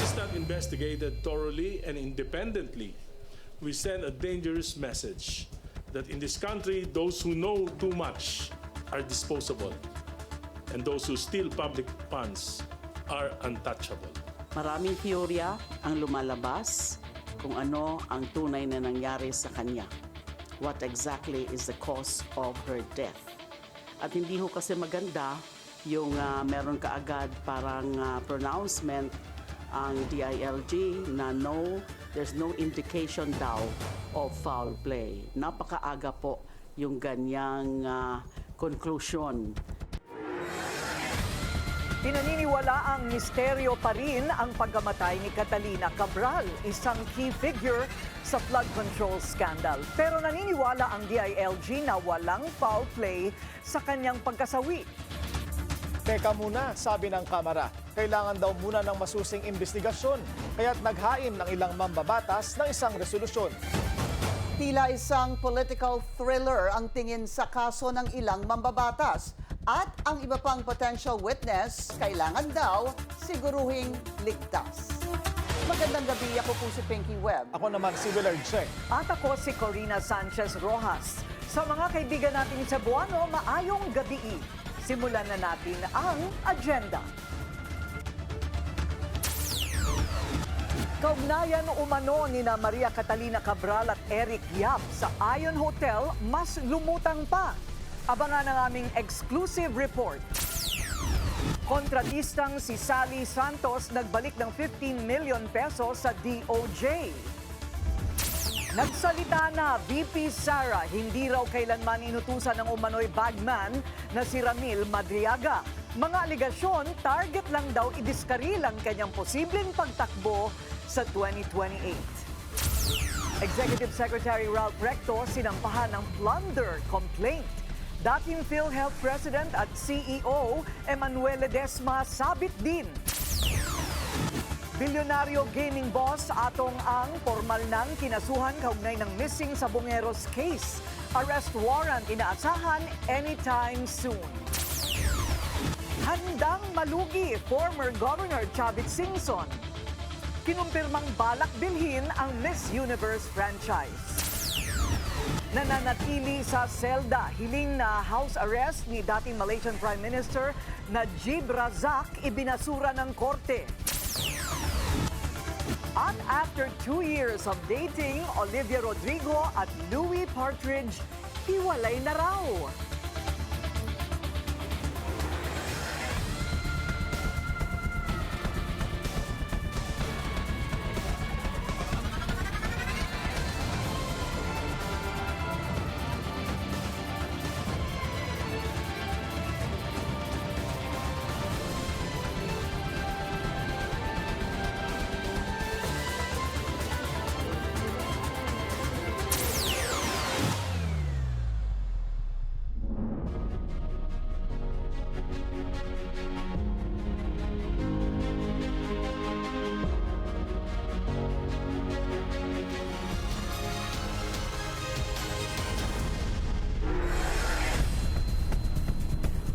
is not investigated thoroughly and independently, we send a dangerous message that in this country, those who know too much are disposable, and those who steal public funds are untouchable. Maraming teorya ang lumalabas kung ano ang tunay na nangyari sa kanya. What exactly is the cause of her death? At hindi ho kasi maganda yung meron kaagad parang pronouncement ang DILG na no, there's no indication daw of foul play. Napakaaga po yung ganyang conclusion. Pinaniniwala ang misteryo pa rin ang pagkamatay ni Catalina Cabral, isang key figure sa flood control scandal. Pero naniniwala ang DILG na walang foul play sa kanyang pagkasawi. Teka muna, sabi ng Kamara, kailangan daw muna ng masusing investigasyon, kaya't naghain ng ilang mambabatas ng isang resolusyon. Tila isang political thriller ang tingin sa kaso ng ilang mambabatas. At ang iba pang potential witness, kailangan daw siguruhing ligtas. Magandang gabi, ako po si Pinky Webb. Ako naman si Willard Cheng. At ako si Corina Sanchez Rojas. Sa mga kaibigan natin sa Cebuano, maayong gabi. Simulan na natin ang agenda. Kaugnayan umano ni Maria Catalina Cabral at Eric Yap sa Ion Hotel mas lumutang pa. Abangan ang aming exclusive report. Kontratistang si Sally Santos nagbalik ng 15 million pesos sa DOJ. Nagsalita na VP Sara, hindi raw kailanman inutusan ng umano'y bagman na si Ramil Madriaga. Mga aligasyon, target lang daw idiskaril ang kanyang posibleng pagtakbo sa 2028. Executive Secretary Ralph Recto sinampahan ng plunder complaint. Dating PhilHealth President at CEO Emmanuel Ledesma sabit din. Bilyonaryo gaming boss atong ang formal nang kinasuhan kaugnay ng missing sa Bongeros case. Arrest warrant inaasahan anytime soon. Handang malugi former Governor Chavit Singson. Kinumpirmang balak bilhin ang Miss Universe franchise. Nananatili sa selda, hiling na house arrest ni dating Malaysian Prime Minister Najib Razak ibinasura ng korte. At after 2 years of dating, Olivia Rodrigo at Louis Partridge hiwalay na raw.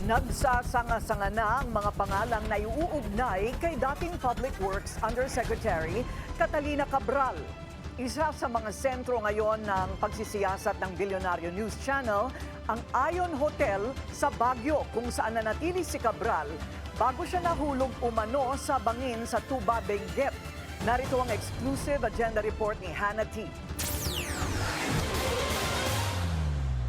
Nagsasanga-sanga na ang mga pangalang na iuugnay kay dating Public Works Undersecretary Catalina Cabral. Isa sa mga sentro ngayon ng pagsisiyasat ng Bilyonaryo News Channel, ang Ion Hotel sa Baguio kung saan nanatili si Cabral bago siya nahulog umano sa bangin sa Tuba, Benguet. Narito ang exclusive agenda report ni Hannah T.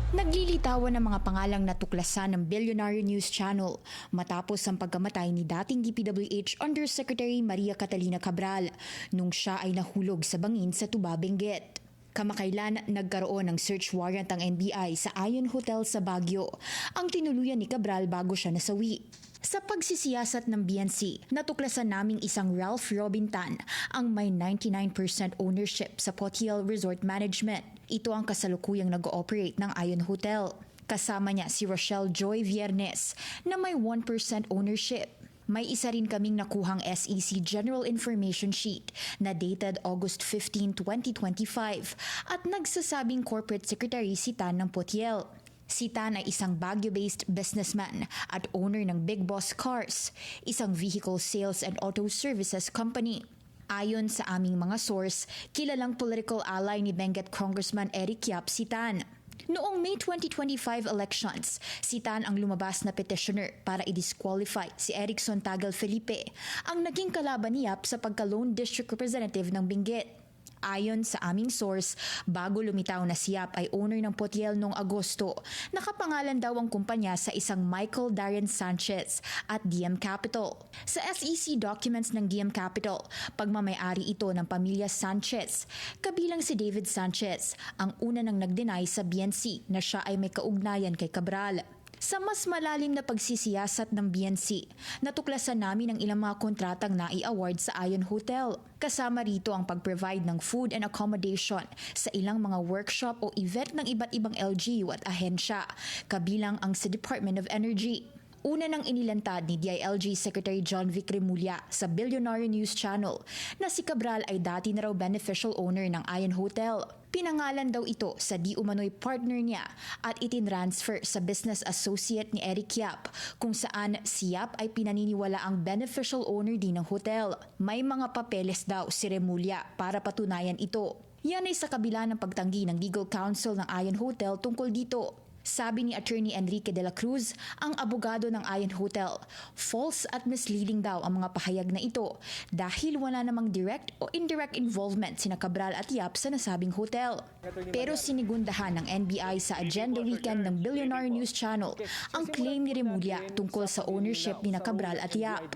Naglilitawan ng mga pangalang natuklasan ng Bilyonaryo News Channel matapos ang pagkamatay ni dating DPWH Undersecretary Maria Catalina Cabral nung siya ay nahulog sa bangin sa Tuba, Benguet. Kamakailan nagkaroon ng search warrant ang NBI sa Ion Hotel sa Baguio, ang tinuluyan ni Cabral bago siya nasawi. Sa pagsisiyasat ng BNC, natuklasan naming isang Ralph Robintan ang may 99% ownership sa Potiel Resort Management. Ito ang kasalukuyang nag-ooperate ng Ion Hotel. Kasama niya si Rochelle Joy Viernes na may 1% ownership. May isa rin kaming nakuhang SEC General Information Sheet na dated August 15, 2025 at nagsasabing Corporate Secretary si Tan ng Potiel. Si Tan ay isang Baguio-based businessman at owner ng Big Boss Cars, isang vehicle sales and auto services company. Ayon sa aming mga source, kilalang political ally ni Benguet Congressman Eric Yap si Tan. Noong May 2025 elections, si Tan ang lumabas na petitioner para i-disqualify si Erickson Tagal Felipe, ang naging kalaban ni Yap sa pagka-lone district representative ng Benguet. Ayon sa aming source, bago lumitaw na si Yap ay owner ng Potiel noong Agosto, nakapangalan daw ang kumpanya sa isang Michael Darren Sanchez at DM Capital. Sa SEC documents ng DM Capital, pagmamayari ito ng pamilya Sanchez, kabilang si David Sanchez, ang una nang nag-deny sa BNC na siya ay may kaugnayan kay Cabral. Sa mas malalim na pagsisiyasat ng BNC, natuklasan namin ang ilang mga kontratang nai-award sa Ion Hotel. Kasama rito ang pag-provide ng food and accommodation sa ilang mga workshop o event ng iba't ibang LGU at ahensya, kabilang ang sa Department of Energy. Una nang inilantad ni DILG Secretary John Vic Remulla sa Billionaire News Channel na si Cabral ay dati na raw beneficial owner ng Ion Hotel. Pinangalan daw ito sa di umano'y partner niya at itinransfer sa business associate ni Eric Yap, kung saan si Yap ay pinaniniwala ang beneficial owner din ng hotel. May mga papeles daw si Remulla para patunayan ito. Yan ay sa kabila ng pagtanggi ng legal counsel ng Ion Hotel tungkol dito. Sabi ni Attorney Enrique de la Cruz, ang abogado ng Ion Hotel, false at misleading daw ang mga pahayag na ito dahil wala namang direct o indirect involvement sina Cabral at Yap sa nasabing hotel. Pero sinigundahan ng NBI sa Agenda Weekend ng Billionaire News Channel ang claim ni Remulla tungkol sa ownership ni Cabral at Yap.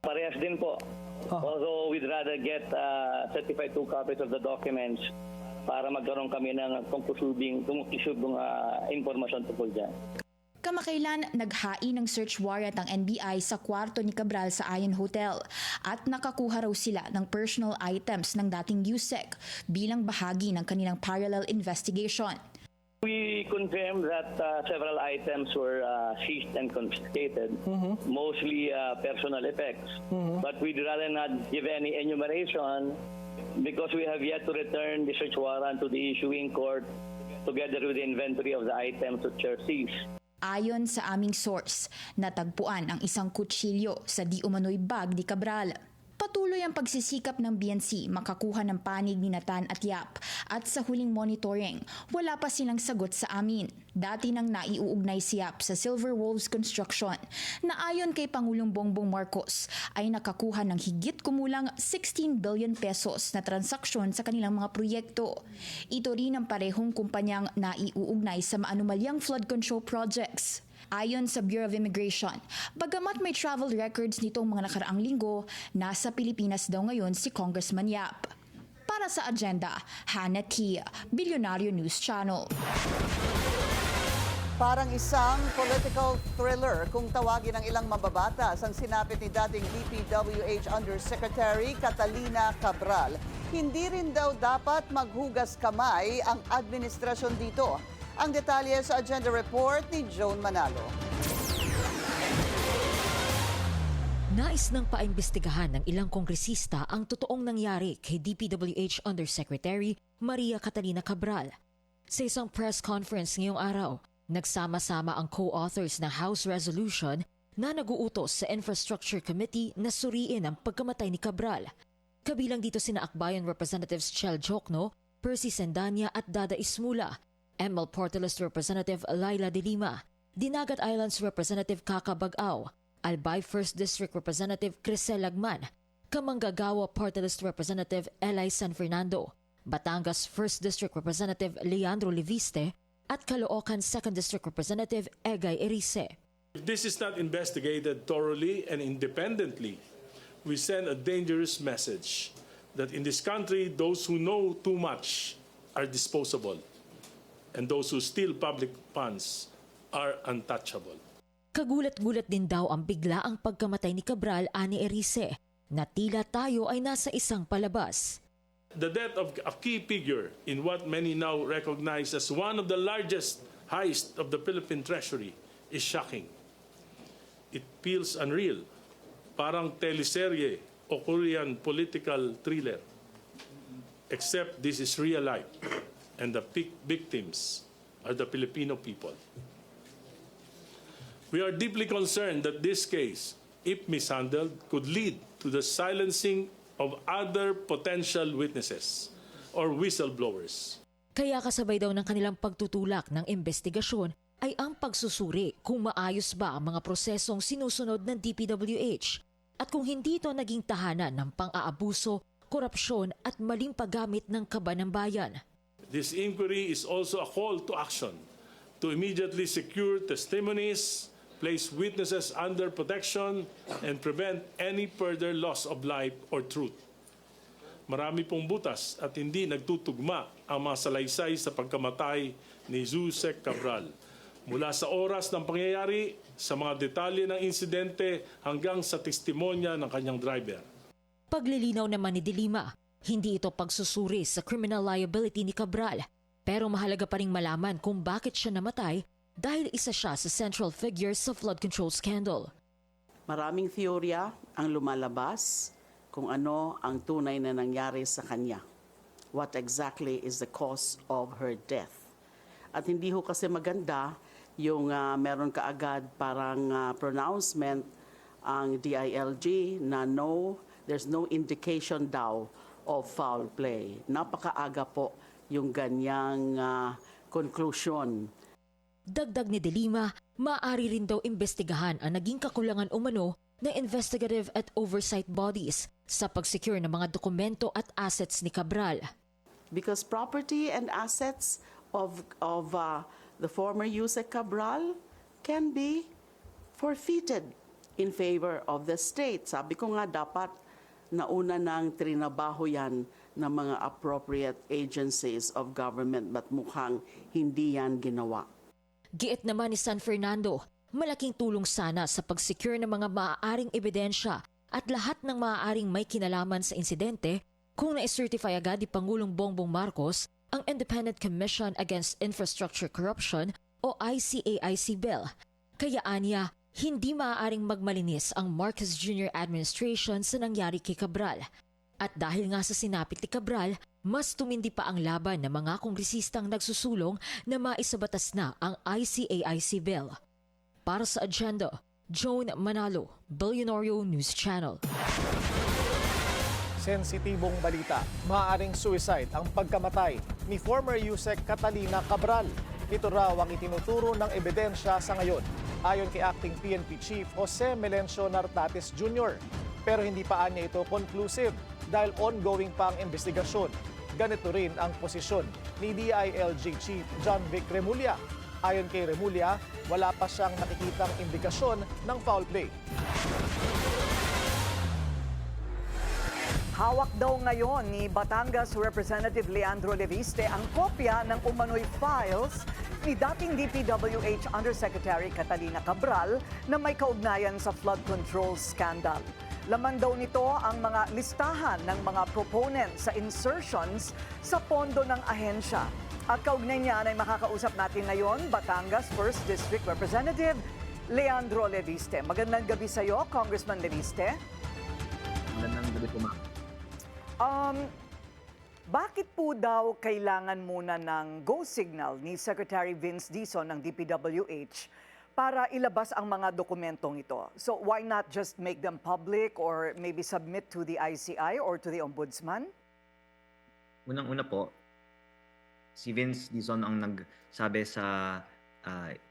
Parehas din po. Although we'd rather get certified 2 copies of the documents para magkaroon kami ng kumukusubing impormasyon tungkol dyan. Kamakailan, naghain ng search warrant ang NBI sa kwarto ni Cabral sa Ion Hotel at nakakuha raw sila ng personal items ng dating USEC bilang bahagi ng kanilang parallel investigation. We confirmed that several items were seized and confiscated, mostly personal effects. But we'd rather not give any enumeration because we have yet to return the search warrant to the issuing court together with the inventory of the items which are seized. Ayon sa aming source, natagpuan ang isang kutsilyo sa di umano'y bag ni Cabral. Patuloy ang pagsisikap ng BNC makakuha ng panig ni Tan at Yap at sa huling monitoring, wala pa silang sagot sa amin. Dati nang naiuugnay si Yap sa Silver Wolves Construction na ayon kay Pangulong Bongbong Marcos ay nakakuha ng higit kumulang 16 billion pesos na transaksyon sa kanilang mga proyekto. Ito rin ang parehong kumpanyang naiuugnay sa maanumalyang flood control projects. Ayon sa Bureau of Immigration, bagamat may travel records nitong mga nakaraang linggo, nasa Pilipinas daw ngayon si Congressman Yap. Para sa Agenda, Hannah Tia, Billionaire News Channel. Parang isang political thriller kung tawagin ng ilang mababatas ang sinapit ni dating DPWH Undersecretary Catalina Cabral. Hindi rin daw dapat maghugas kamay ang administrasyon dito. Ang detalye sa Agenda Report ni Joan Manalo. Nais nang paimbestigahan ng ilang kongresista ang totoong nangyari kay DPWH Undersecretary Maria Catalina Cabral. Sa isang press conference ngayong araw, nagsama-sama ang co-authors ng House Resolution na naguutos sa Infrastructure Committee na suriin ang pagkamatay ni Cabral. Kabilang dito sina Akbayan Representatives Chel Jokno, Percy Sendanya at Dada Ismula, ML Portales Representative Laila De Lima, Dinagat Islands Representative Kaka Bagao, Albay 1st District Representative Crisel Lagman, Kamanggagawa Portales Representative Eli San Fernando, Batangas 1st District Representative Leandro Leviste, at Caloocan 2nd District Representative Egay Erice. If this is not investigated thoroughly and independently, we send a dangerous message that in this country, those who know too much are disposable, and those who steal public funds are untouchable. Kagulat-gulat din daw ang biglaang pagkamatay ni Cabral ani Erice na tila tayo ay nasa isang palabas. The death of a key figure in what many now recognize as one of the largest heist of the Philippine Treasury is shocking. It feels unreal, parang teleserye o Korean political thriller. Except this is real life, and the victims are the Filipino people. We are deeply concerned that this case, if mishandled, could lead to the silencing of other potential witnesses or whistleblowers. Kaya kasabay daw ng kanilang pagtutulak ng investigasyon ay ang pagsusuri kung maayos ba ang mga prosesong sinusunod ng DPWH at kung hindi ito naging tahanan ng pang-aabuso, korupsyon at maling paggamit ng kaba ng bayan. This inquiry is also a call to action to immediately secure testimonies, place witnesses under protection, and prevent any further loss of life or truth. Marami pong butas at hindi nagtutugma ang mga salaysay sa pagkamatay ni Yusek Cabral. Mula sa oras ng pangyayari, sa mga detalye ng insidente hanggang sa testimonya ng kanyang driver. Paglilinaw naman ni De Lima, hindi ito pagsusuri sa criminal liability ni Cabral, pero mahalaga pa ring malaman kung bakit siya namatay dahil isa siya sa central figures sa flood control scandal. Maraming teorya ang lumalabas kung ano ang tunay na nangyari sa kanya. What exactly is the cause of her death? At hindi ho kasi maganda yung meron kaagad parang pronouncement ang DILG na there's no indication daw of foul play. Napakaaga po yung ganyang conclusion. Dagdag ni De Lima, maaari rin daw imbestigahan ang naging kakulangan umano ng investigative at oversight bodies sa pag-secure ng mga dokumento at assets ni Cabral. Because property and assets of the former Yusek Cabral can be forfeited in favor of the state. Sabi ko nga dapat nauna nang trinabaho yan ng mga appropriate agencies of government but mukhang hindi yan ginawa. Giit naman ni San Fernando, malaking tulong sana sa pag-secure ng mga maaaring ebidensya at lahat ng maaaring may kinalaman sa insidente kung na-certify agad ni Pangulong Bongbong Marcos ang Independent Commission Against Infrastructure Corruption o ICAIC bill. Kaya aniya, hindi maaaring magmalinis ang Marcos Jr. administration sa nangyari kay Cabral. At dahil nga sa sinapit ni Cabral, mas tumindi pa ang laban ng mga kongresistang nagsusulong na maisabatas na ang ICAIC bill. Para sa Agenda, Joan Manalo, Billionario News Channel. Sensitibong balita, maaaring suicide ang pagkamatay ni former Yusek Catalina Cabral. Ito raw ang itinuturo ng ebidensya sa ngayon, ayon kay Acting PNP Chief Jose Melencio Nartates Jr. Pero hindi pa niya ito conclusive dahil ongoing pa ang investigasyon. Ganito rin ang posisyon ni DILG Chief John Vic Remulla. Ayon kay Remulla, wala pa siyang nakikitang indikasyon ng foul play. Hawak daw ngayon ni Batangas Representative Leandro Leviste ang kopya ng umano'y files ni dating DPWH Undersecretary Catalina Cabral na may kaugnayan sa flood control scandal. Laman daw nito ang mga listahan ng mga proponents sa insertions sa pondo ng ahensya. At kaugnay niyan ay makakausap natin ngayon Batangas 1st District Representative Leandro Leviste. Magandang gabi sa iyo, Congressman Leviste. Magandang gabi po, ma'am. Bakit po daw kailangan muna ng go signal ni Secretary Vince Dizon ng DPWH para ilabas ang mga dokumentong ito? So why not just make them public or maybe submit to the ICI or to the Ombudsman? Unang-una po, si Vince Dizon ang nagsabi sa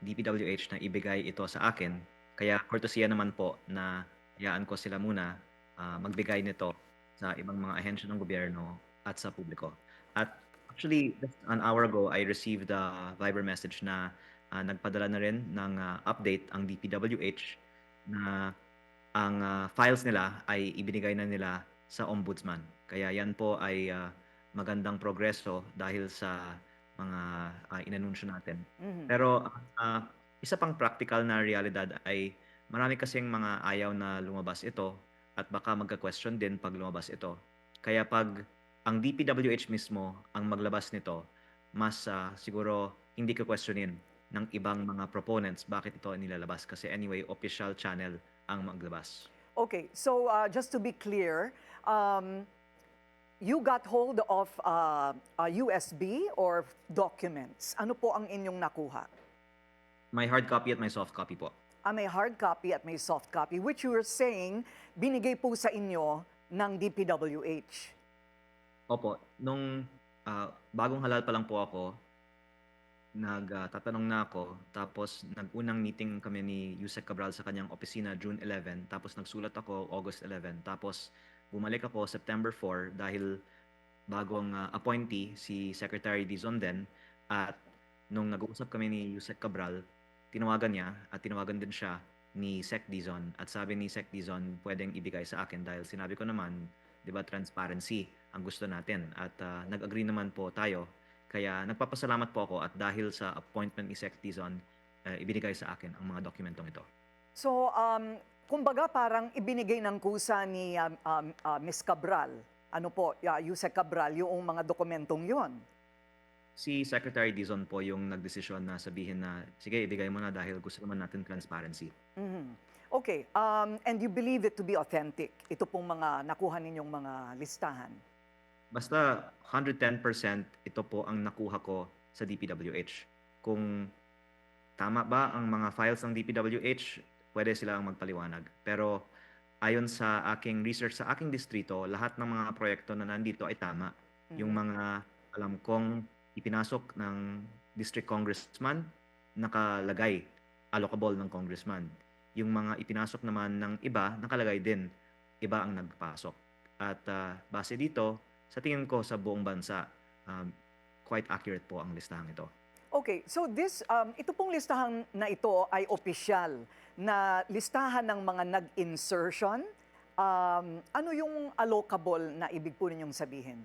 DPWH na ibigay ito sa akin. Kaya courtesy naman po na hayaan ko sila muna magbigay nito sa ibang mga ahensya ng gobyerno at sa publiko. At actually, just an hour ago, I received a Viber message na nagpadala na rin ng update ang DPWH na ang files nila ay ibinigay na nila sa Ombudsman. Kaya yan po ay magandang progreso dahil sa mga inanunsyo natin. Pero isa pang practical na realidad ay marami kasing mga ayaw na lumabas ito at baka magka-question din pag lumabas ito. Kaya pag ang DPWH mismo ang maglabas nito, mas siguro hindi ka-questionin ng ibang mga proponents bakit ito nilalabas. Kasi anyway, official channel ang maglabas. Okay, so just to be clear, you got hold of a USB or documents. Ano po ang inyong nakuha? May hard copy at may soft copy po. May hard copy at may soft copy, which you were saying, binigay po sa inyo ng DPWH? Opo, nung bagong halal pa lang po ako, tatanong na ako, tapos nag-unang meeting kami ni Yusek Cabral sa kanyang opisina June 11, tapos nagsulat ako August 11, tapos bumalik ako September 4 dahil bagong appointee si Secretary Dizon din, at nung nag-uusap kami ni Yusek Cabral, tinawagan niya at tinawagan din siya ni Sec Dizon, at sabi ni Sec Dizon pwedeng ibigay sa akin dahil sinabi ko naman, 'di ba, transparency ang gusto natin, at nag-agree naman po tayo. Kaya nagpapasalamat po ako, at dahil sa appointment ni Sec Dizon, ibinigay sa akin ang mga dokumentong ito. So, kumbaga parang ibinigay ng kusa ni Ms. Cabral, Yusek Cabral, yung mga dokumentong yon. Si Secretary Dizon po yung nagdesisyon na sabihin na, sige, ibigay mo na dahil gusto naman natin transparency. Okay, and you believe it to be authentic, ito pong mga nakuha ninyong mga listahan? Basta 110% ito po ang nakuha ko sa DPWH. Kung tama ba ang mga files ng DPWH, pwede silang magpaliwanag. Pero ayon sa aking research sa aking distrito, lahat ng mga proyekto na nandito ay tama. Yung mga alam kong ipinasok ng district congressman, nakalagay, allocable ng congressman. Yung mga ipinasok naman ng iba, nakalagay din, iba ang nagpasok. At base dito, sa tingin ko sa buong bansa, quite accurate po ang listahang ito. Okay, so ito pong listahan na ito ay opisyal na listahan ng mga nag-insertion. Ano yung allocable na ibig po ninyong sabihin?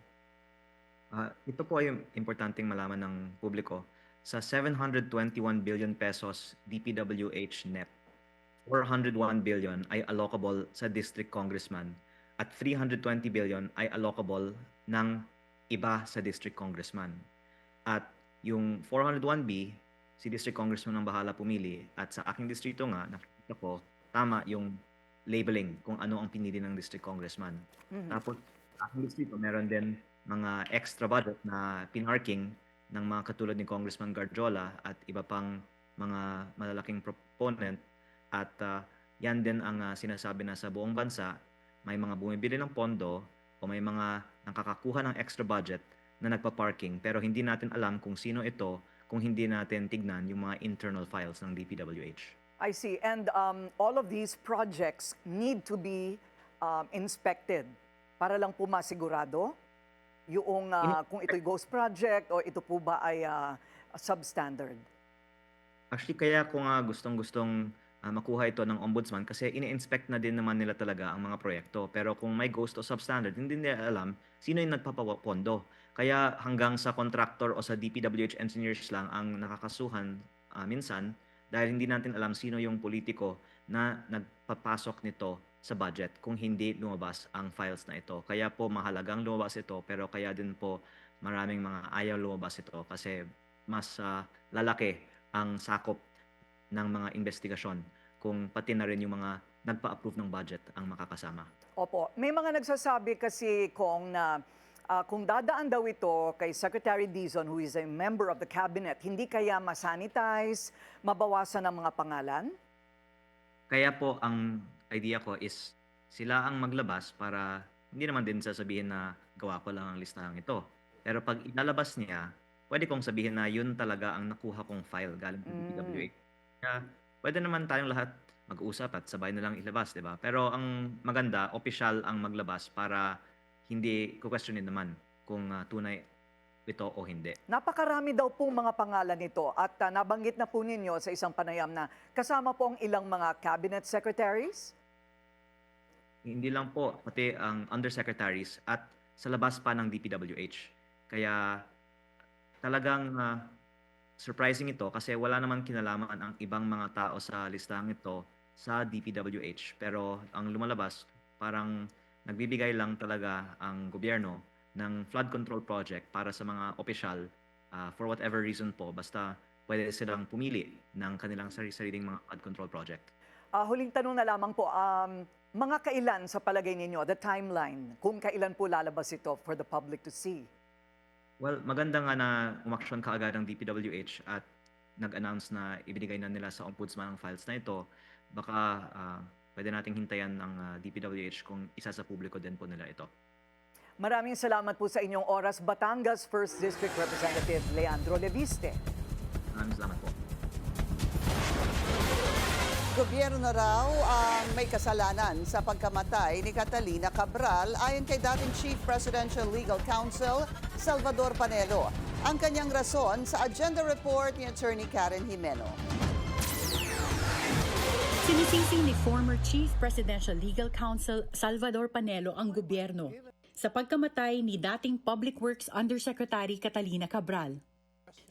Ito po ay importanteng malaman ng publiko. Sa 721 billion pesos DPWH net, 401 billion ay allocable sa district congressman, at 320 billion ay allocable ng iba sa district congressman. At yung 401B, si district congressman ang bahala pumili, at sa aking distrito nga, nakikita ko, tama yung labeling kung ano ang pinili ng district congressman. Tapos, sa aking distrito, meron din mga extra budget na pinarking ng mga katulad ni Congressman Garjola at iba pang mga malalaking proponent, at yan din ang sinasabi na sa buong bansa, may mga bumibili ng pondo o may mga nakakakuha ng extra budget na nagpa-parking, pero hindi natin alam kung sino ito kung hindi natin tignan yung mga internal files ng DPWH. I see. And all of these projects need to be inspected para lang po masigurado yung kung ito'y ghost project o ito po ba ay substandard. Actually, kaya ko nga gustong-gustong makuha ito ng ombudsman kasi ini-inspect na din naman nila talaga ang mga proyekto. Pero kung may ghost o substandard, hindi nila alam sino yung nagpapapondo. Kaya hanggang sa contractor o sa DPWH engineers lang ang nakakasuhan minsan dahil hindi natin alam sino yung politiko na nagpapasok nito sa budget kung hindi lumabas ang files na ito. Kaya po mahalagang lumabas ito, pero kaya din po maraming mga ayaw lumabas ito kasi mas lalaki ang sakop ng mga investigasyon kung pati na rin yung mga nagpa-approve ng budget ang makakasama. Opo. May mga nagsasabi kasi kung dadaan daw ito kay Secretary Dizon, who is a member of the cabinet, hindi kaya masanitize, mabawasan ang mga pangalan? Kaya po ang idea ko is sila ang maglabas para hindi naman din sasabihin na gawa ko lang ang listahang ito. Pero pag inalabas niya, pwede kong sabihin na yun talaga ang nakuha kong file galing sa DPWH. Kaya pwede naman tayong lahat mag-usap at sabay na lang ilabas, di ba? Pero ang maganda, official ang maglabas para hindi ko-questionin naman kung tunay ito o hindi. Napakarami daw pong mga pangalan nito at nabanggit na po ninyo sa isang panayam na kasama po ang ilang mga cabinet secretaries? Hindi lang po, pati ang undersecretaries at sa labas pa ng DPWH. Kaya talagang surprising ito kasi wala naman kinalaman ang ibang mga tao sa listahang ito sa DPWH. Pero ang lumalabas, parang nagbibigay lang talaga ang gobyerno ng flood control project para sa mga opisyal for whatever reason po. Basta pwede silang pumili ng kanilang sariling mga flood control project. Huling tanong na lamang po, mga kailan sa palagay ninyo, the timeline, kung kailan po lalabas ito for the public to see? Well, maganda nga na umaksyon kaagad ang DPWH at nag-announce na ibinigay na nila sa ombudsman ang files na ito. Baka pwede nating hintayan ng DPWH kung isa sa publiko din po nila ito. Maraming salamat po sa inyong oras, Batangas 1st District Representative Leandro Leviste. Maraming salamat po. Gobyerno raw ang may kasalanan sa pagkamatay ni Catalina Cabral ayon kay dating Chief Presidential Legal Counsel Salvador Panelo. Ang kanyang rason sa agenda report ni Attorney Karen Jimeno. Sinisisi ni former Chief Presidential Legal Counsel Salvador Panelo ang gobyerno sa pagkamatay ni dating Public Works Undersecretary Catalina Cabral.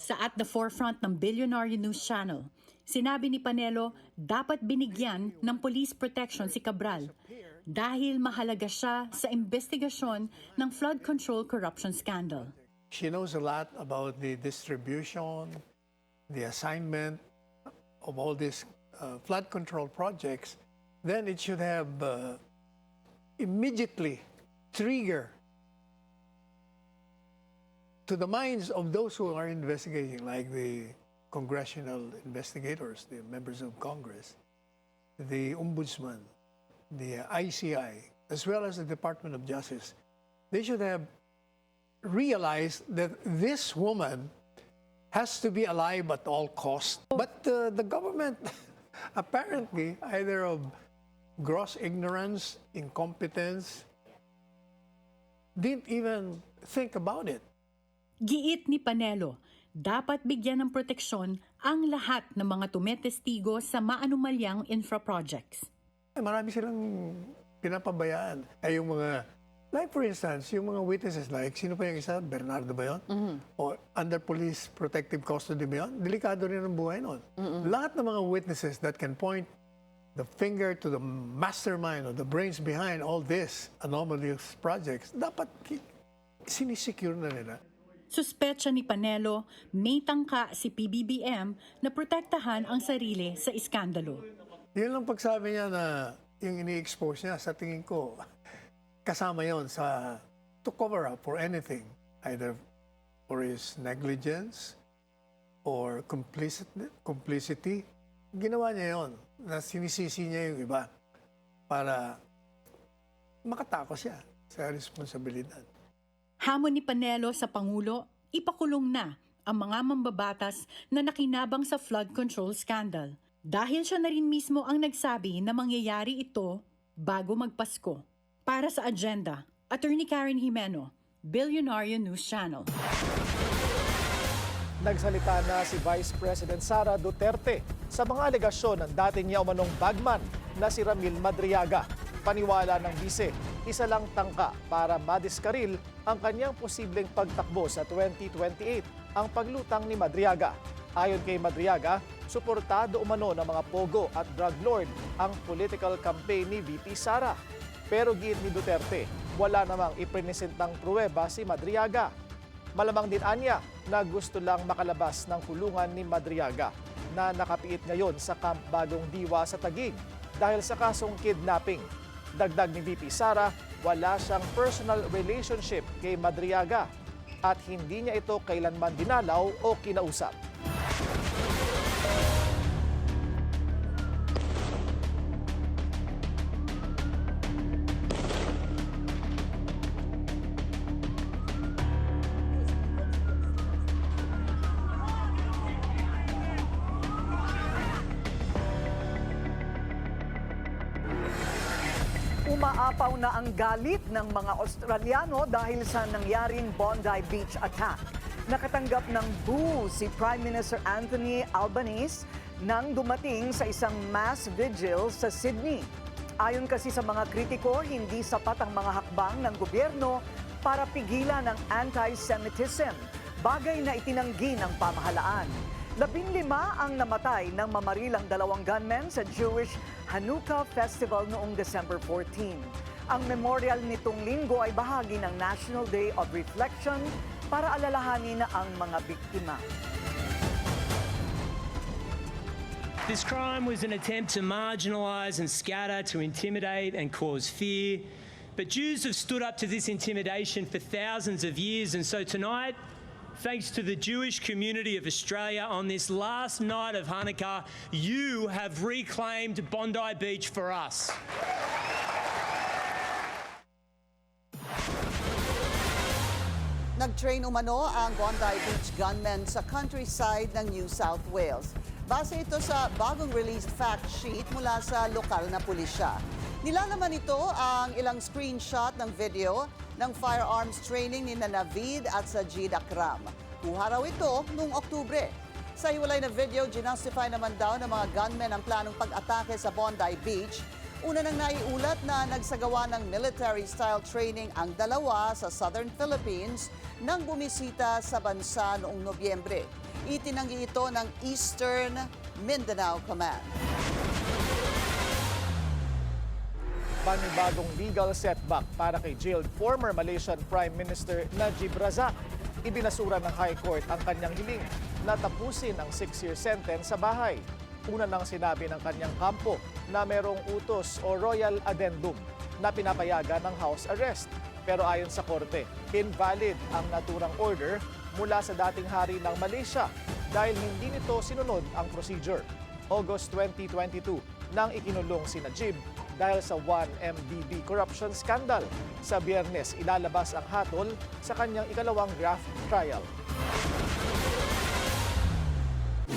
Sa At the Forefront ng Billionaire News Channel, sinabi ni Panelo dapat binigyan ng police protection si Cabral dahil mahalaga siya sa investigasyon ng flood control corruption scandal. She knows a lot about the distribution, the assignment of all these flood control projects. Then it should have immediately trigger to the minds of those who are investigating, like the congressional investigators, the members of Congress, the Ombudsman, the ICI, as well as the Department of Justice. They should have realized that this woman has to be alive at all costs. But the government, apparently, either of gross ignorance, incompetence, didn't even think about it. Giit ni Panelo, dapat bigyan ng proteksyon ang lahat ng mga tumetestigo sa maanumalyang infra projects. Marami silang pinapabayaan. Ay yung mga, like for instance, yung mga witnesses, like sino pa yung isa? Bernardo ba yun? O under police protective custody ba yun? Delikado rin ang buhay nun. Lahat ng mga witnesses that can point the finger to the mastermind or the brains behind all this anomalous projects, dapat sinisecure na nila. Suspecha ni Panelo, may tangka si PBBM na protektahan ang sarili sa iskandalo. Yun lang pagsabi niya na yung ini-expose niya, sa tingin ko, kasama yon sa to cover up for anything, either for his negligence or complicity. Ginawa niya yon na sinisisi niya yung iba para makatakos siya sa responsibilidad. Hamon ni Panelo sa Pangulo, ipakulong na ang mga mambabatas na nakinabang sa flood control scandal. Dahil siya na rin mismo ang nagsabi na mangyayari ito bago magpasko. Para sa agenda, Attorney Karen Jimeno, Billionaire News Channel. Nagsalita na si Vice President Sara Duterte sa mga alegasyon ng dati niya umanong bagman na si Ramil Madriaga. Paniwala ng bise, isa lang tangka para madiskaril ang kanyang posibleng pagtakbo sa 2028, ang paglutang ni Madriaga. Ayon kay Madriaga, suportado umano ng mga pogo at drug lord ang political campaign ni VP Sara. Pero giit ni Duterte, wala namang ipresentang pruweba si Madriaga. Malamang din anya na gusto lang makalabas ng kulungan ni Madriaga na nakapiit ngayon sa Camp Bagong Diwa sa Taguig dahil sa kasong kidnapping. Dagdag ni VP Sara, wala siyang personal relationship kay Madriaga at hindi niya ito kailanman dinalaw o kinausap. Umaapaw na ang galit ng mga Australiano dahil sa nangyaring Bondi Beach attack. Nakatanggap ng boo si Prime Minister Anthony Albanese nang dumating sa isang mass vigil sa Sydney. Ayon kasi sa mga kritiko, hindi sapat ang mga hakbang ng gobyerno para pigilan ang anti-Semitism, bagay na itinanggi ng pamahalaan. 15 ang namatay ng mamarilang 2 gunmen sa Jewish Hanukkah Festival noong December 14. Ang memorial nitong linggo ay bahagi ng National Day of Reflection para alalahanin ang mga biktima. This crime was an attempt to marginalise and scatter, to intimidate and cause fear. But Jews have stood up to this intimidation for thousands of years, and so tonight thanks to the Jewish community of Australia, on this last night of Hanukkah, you have reclaimed Bondi Beach for us. Nag-train umano ang Bondi Beach gunmen sa countryside ng New South Wales. Base ito sa bagong released fact sheet mula sa lokal na pulisya. Nilalaman ito ang ilang screenshot ng video ng firearms training ni Navid at Sajid Akram. Kuha raw ito noong Oktubre. Sa hiwalay na video, ginustify naman daw ng mga gunmen ang planong pag-atake sa Bondi Beach. Una nang naiulat na nagsagawa ng military-style training ang dalawa sa Southern Philippines nang bumisita sa bansa noong Nobyembre. Itinanggi ito ng Eastern Mindanao Command. Panibagong legal setback para kay jailed former Malaysian Prime Minister Najib Razak. Ibinasura ng High Court ang kanyang hiling na tapusin ang 6-year sentence sa bahay. Una nang sinabi ng kanyang kampo na merong utos o royal addendum na pinapayagan ng house arrest. Pero ayon sa korte, invalid ang naturang order mula sa dating hari ng Malaysia dahil hindi nito sinunod ang procedure. August 2022 nang ikinulong si Najib dahil sa 1MDB corruption scandal. Sa Biyernes, ilalabas ang hatol sa kanyang ikalawang graft trial.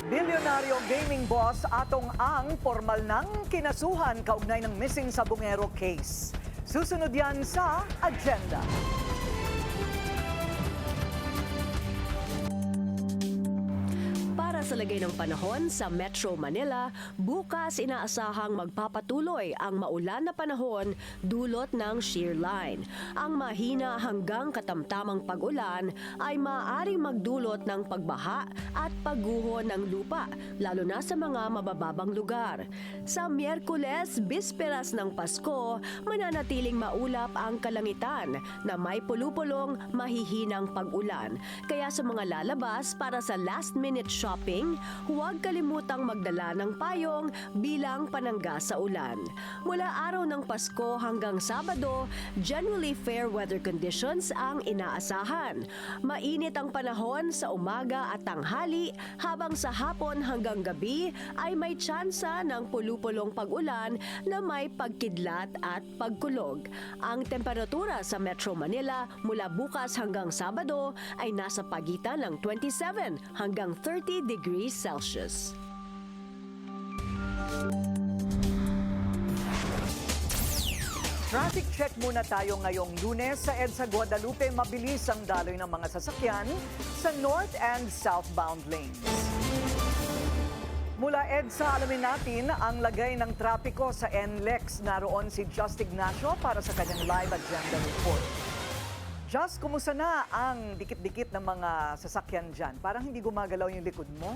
Bilyonaryo gaming boss Atong Ang formal ng kinasuhan kaugnay ng missing sabungero case. Susunod yan sa agenda. Para sa lagay ng panahon sa Metro Manila, bukas inaasahang magpapatuloy ang maulan na panahon dulot ng shear line. Ang mahina hanggang katamtamang pag-ulan ay maaaring magdulot ng pagbaha at pagguho ng lupa, lalo na sa mga mabababang lugar. Sa Miyerkules, bisperas ng Pasko, mananatiling maulap ang kalangitan na may pulupulong mahihinang pag-ulan. Kaya sa mga lalabas para sa last-minute shopping, huwag kalimutang magdala ng payong bilang panangga sa ulan. Mula araw ng Pasko hanggang Sabado, generally fair weather conditions ang inaasahan. Mainit ang panahon sa umaga at tanghali, habang sa hapon hanggang gabi ay may tsansa ng pulupulong pag-ulan na may pagkidlat at pagkulog. Ang temperatura sa Metro Manila mula bukas hanggang Sabado ay nasa pagitan ng 27 hanggang 30 degrees Celsius. Traffic check muna tayo ngayong Lunes sa EDSA Guadalupe. Mabilis ang daloy ng mga sasakyan sa north and southbound lanes. Mula EDSA, alamin natin ang lagay ng trapiko sa NLEX. Naroon si Just Ignacio para sa kanyang live agenda report. Just, kumusta na ang dikit-dikit ng mga sasakyan dyan? Parang hindi gumagalaw yung likod mo.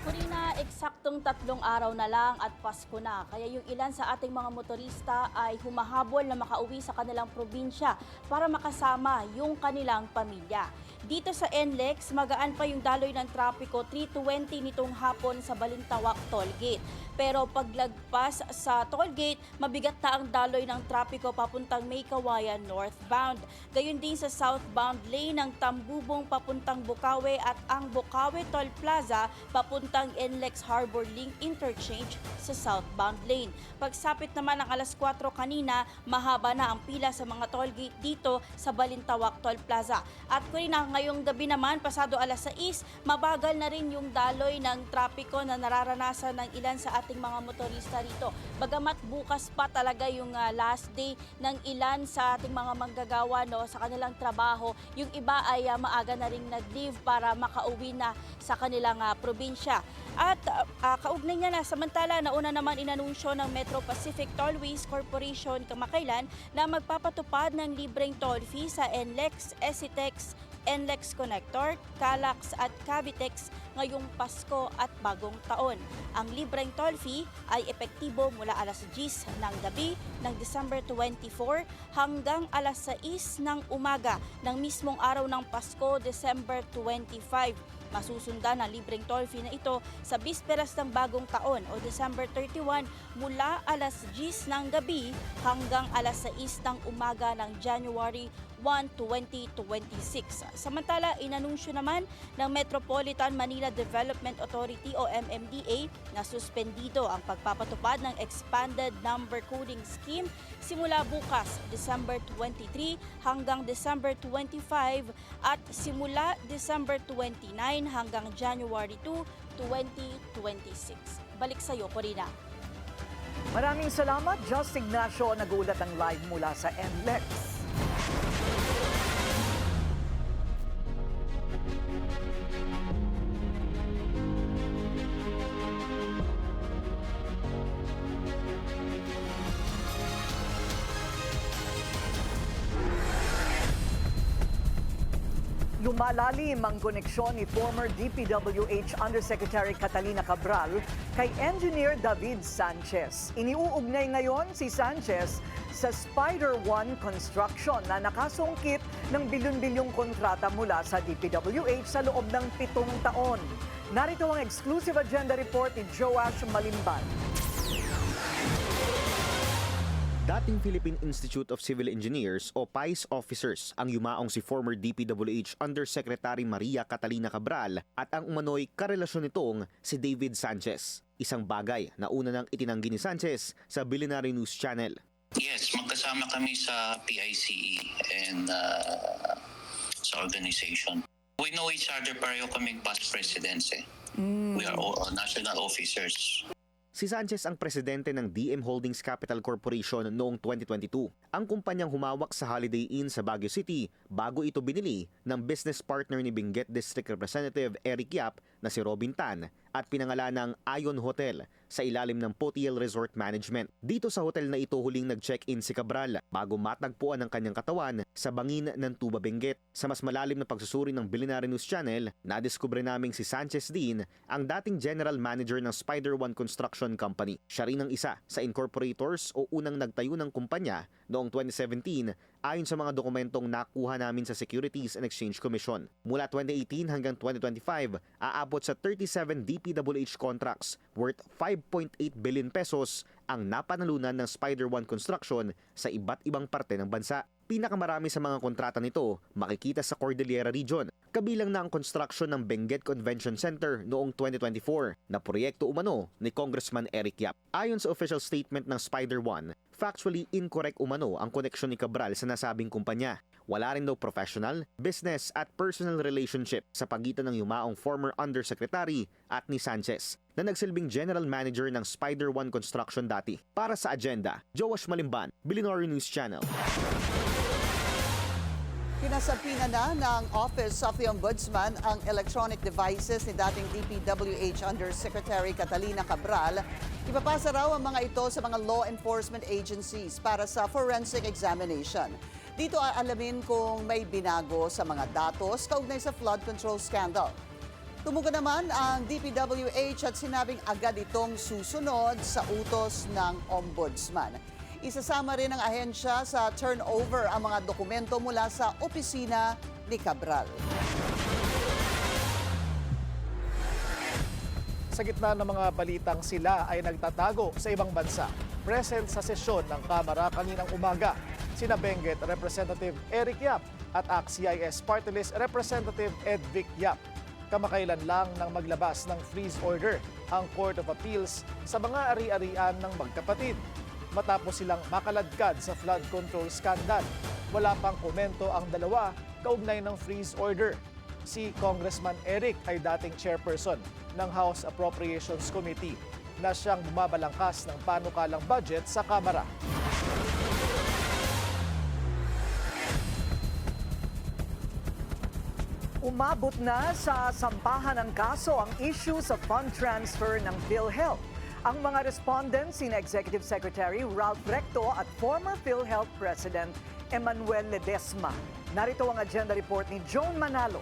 Kurina, eksaktong 3 araw na lang at Pasko na. Kaya yung ilan sa ating mga motorista ay humahabol na makauwi sa kanilang probinsya para makasama yung kanilang pamilya. Dito sa NLEX, magaan pa yung daloy ng trapiko 3:20 nitong hapon sa Balintawak Tollgate. Pero paglagpas sa tollgate, mabigat na ang daloy ng trapiko papuntang May Kawayan northbound. Gayon din sa southbound lane ng Tambubong papuntang Bukawe at ang Bukawe Toll Plaza papuntang NLEX Harbor Link Interchange sa southbound lane. Pagsapit naman ng alas 4 kanina, mahaba na ang pila sa mga tollgate dito sa Balintawak Toll Plaza. At kurina, ngayong gabi naman, pasado alas 6, mabagal na rin yung daloy ng trapiko na nararanasan ng ilan sa ating mga motorista rito. Bagamat bukas pa talaga yung last day ng ilan sa ating mga manggagawa sa kanilang trabaho, yung iba ay maaga na rin nag-leave para makauwi na sa kanilang probinsya. At kaugnay niya na, samantala nauna naman inanunsyo ng Metro Pacific Tollways Corporation kamakailan na magpapatupad ng libreng toll fee sa NLEX, SCTEX, NLEX Connector, Calax at Cavitex ngayong Pasko at Bagong Taon. Ang libreng toll fee ay epektibo mula alas 10 ng gabi ng December 24 hanggang alas 6 ng umaga ng mismong araw ng Pasko, December 25. Masusundan ang libreng toll fee na ito sa bisperas ng bagong taon o December 31 mula alas 10 ng gabi hanggang alas 6 ng umaga ng January 1, 2026. Samantala, inanunsyo naman ng Metropolitan Manila Development Authority o MMDA na suspendido ang pagpapatupad ng Expanded Number Coding Scheme simula bukas, December 23 hanggang December 25 at simula December 29 hanggang January 2, 2026. Balik sa iyo, Corina. Maraming salamat, Just Ignacio, nag-uulat ang live mula sa NLEX. Lumalalim ang koneksyon ni former DPWH Undersecretary Catalina Cabral kay Engineer David Sanchez. Iniuugnay ngayon si Sanchez sa Spider One Construction na nakasungkit ng bilyon-bilyong kontrata mula sa DPWH sa loob ng 7 taon. Narito ang exclusive agenda report ni Joash Malimban. Dating Philippine Institute of Civil Engineers o PICE officers ang yumaong si former DPWH Undersecretary Maria Catalina Cabral at ang umano'y karelasyon nitong si David Sanchez. Isang bagay na una nang itinanggi ni Sanchez sa Billionaire News Channel. Yes, magkasama kami sa PICE and sa organization. We know each other, pareho kaming past presidents eh. We are all national officers. Si Sanchez ang presidente ng DM Holdings Capital Corporation noong 2022. Ang kumpanyang humawak sa Holiday Inn sa Baguio City bago ito binili ng business partner ni Benguet District Representative Eric Yap na si Robin Tan at pinangalan ng Ion Hotel sa ilalim ng Potiel Resort Management. Dito sa hotel na ito huling nag-check-in si Cabral bago matagpuan ang kanyang katawan sa bangin ng Tuba Benguet. Sa mas malalim na pagsusuri ng Billionaire News Channel, nadiskubre naming si Sanchez din ang dating general manager ng Spider One Construction Company. Siya rin ang isa sa incorporators o unang nagtayo ng kumpanya noong 2017 ayon sa mga dokumentong nakuha namin sa Securities and Exchange Commission. Mula 2018 hanggang 2025, aabot sa 37 DPWH contracts worth 5.8 billion pesos ang napanalunan ng Spider One Construction sa iba't ibang parte ng bansa. Pinakamarami sa mga kontrata nito makikita sa Cordillera Region, kabilang na ang construction ng Benguet Convention Center noong 2024 na proyekto umano ni Congressman Eric Yap. Ayon sa official statement ng Spider One, factually incorrect umano ang koneksyon ni Cabral sa nasabing kumpanya. Wala rin daw professional, business at personal relationship sa pagitan ng yumaong former undersecretary at ni Sanchez na nagsilbing general manager ng Spider One Construction dati. Para sa agenda, Joash Malimban, Billionaire News Channel. Pinasapina na ng Office of the Ombudsman ang electronic devices ni dating DPWH Undersecretary Catalina Cabral. Ipapasa raw ang mga ito sa mga law enforcement agencies para sa forensic examination. Dito aalamin kung may binago sa mga datos kaugnay sa flood control scandal. Tumugon naman ang DPWH at sinabing agad itong susunod sa utos ng Ombudsman. Isasama rin ng ahensya sa turnover ang mga dokumento mula sa opisina ni Cabral. Sa gitna ng mga balitang sila ay nagtatago sa ibang bansa, present sa sesyon ng Kamara kaninang umaga, sina Benguet Representative Eric Yap at ACT-CIS Party List Representative Ed Vic Yap. Kamakailan lang nang maglabas ng freeze order ang Court of Appeals sa mga ari-arian ng magkapatid. Matapos silang makaladkad sa flood control scandal. Wala pang komento ang dalawa kaugnay ng freeze order. Si Congressman Eric ay dating chairperson ng House Appropriations Committee na siyang bumabalangkas ng panukalang budget sa Kamara. Umabot na sa sampahan ng kaso ang issue sa fund transfer ng PhilHealth. Ang mga respondents sina Executive Secretary Ralph Recto at former PhilHealth President Emmanuel Ledesma. Narito ang agenda report ni Joan Manalo.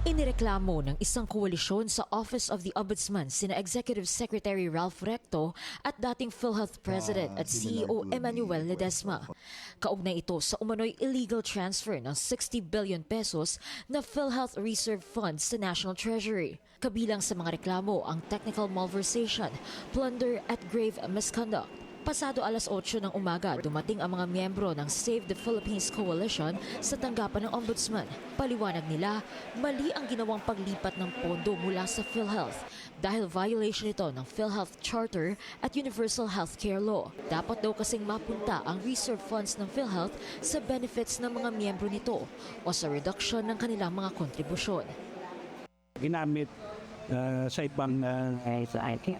Inireklamo ng isang koalisyon sa Office of the Ombudsman sina Executive Secretary Ralph Recto at dating PhilHealth President at CEO Emmanuel Ledesma. Kaugnay ito sa umano'y illegal transfer ng 60 billion pesos na PhilHealth Reserve Funds sa National Treasury. Kabilang sa mga reklamo ang technical malversation, plunder at grave misconduct. Pasado alas 8 ng umaga, dumating ang mga miyembro ng Save the Philippines Coalition sa tanggapan ng Ombudsman. Paliwanag nila, mali ang ginawang paglipat ng pondo mula sa PhilHealth dahil violation ito ng PhilHealth Charter at Universal Healthcare Law. Dapat daw kasing mapunta ang reserve funds ng PhilHealth sa benefits ng mga miyembro nito o sa reduction ng kanilang mga kontribusyon. Ginamit sa ibang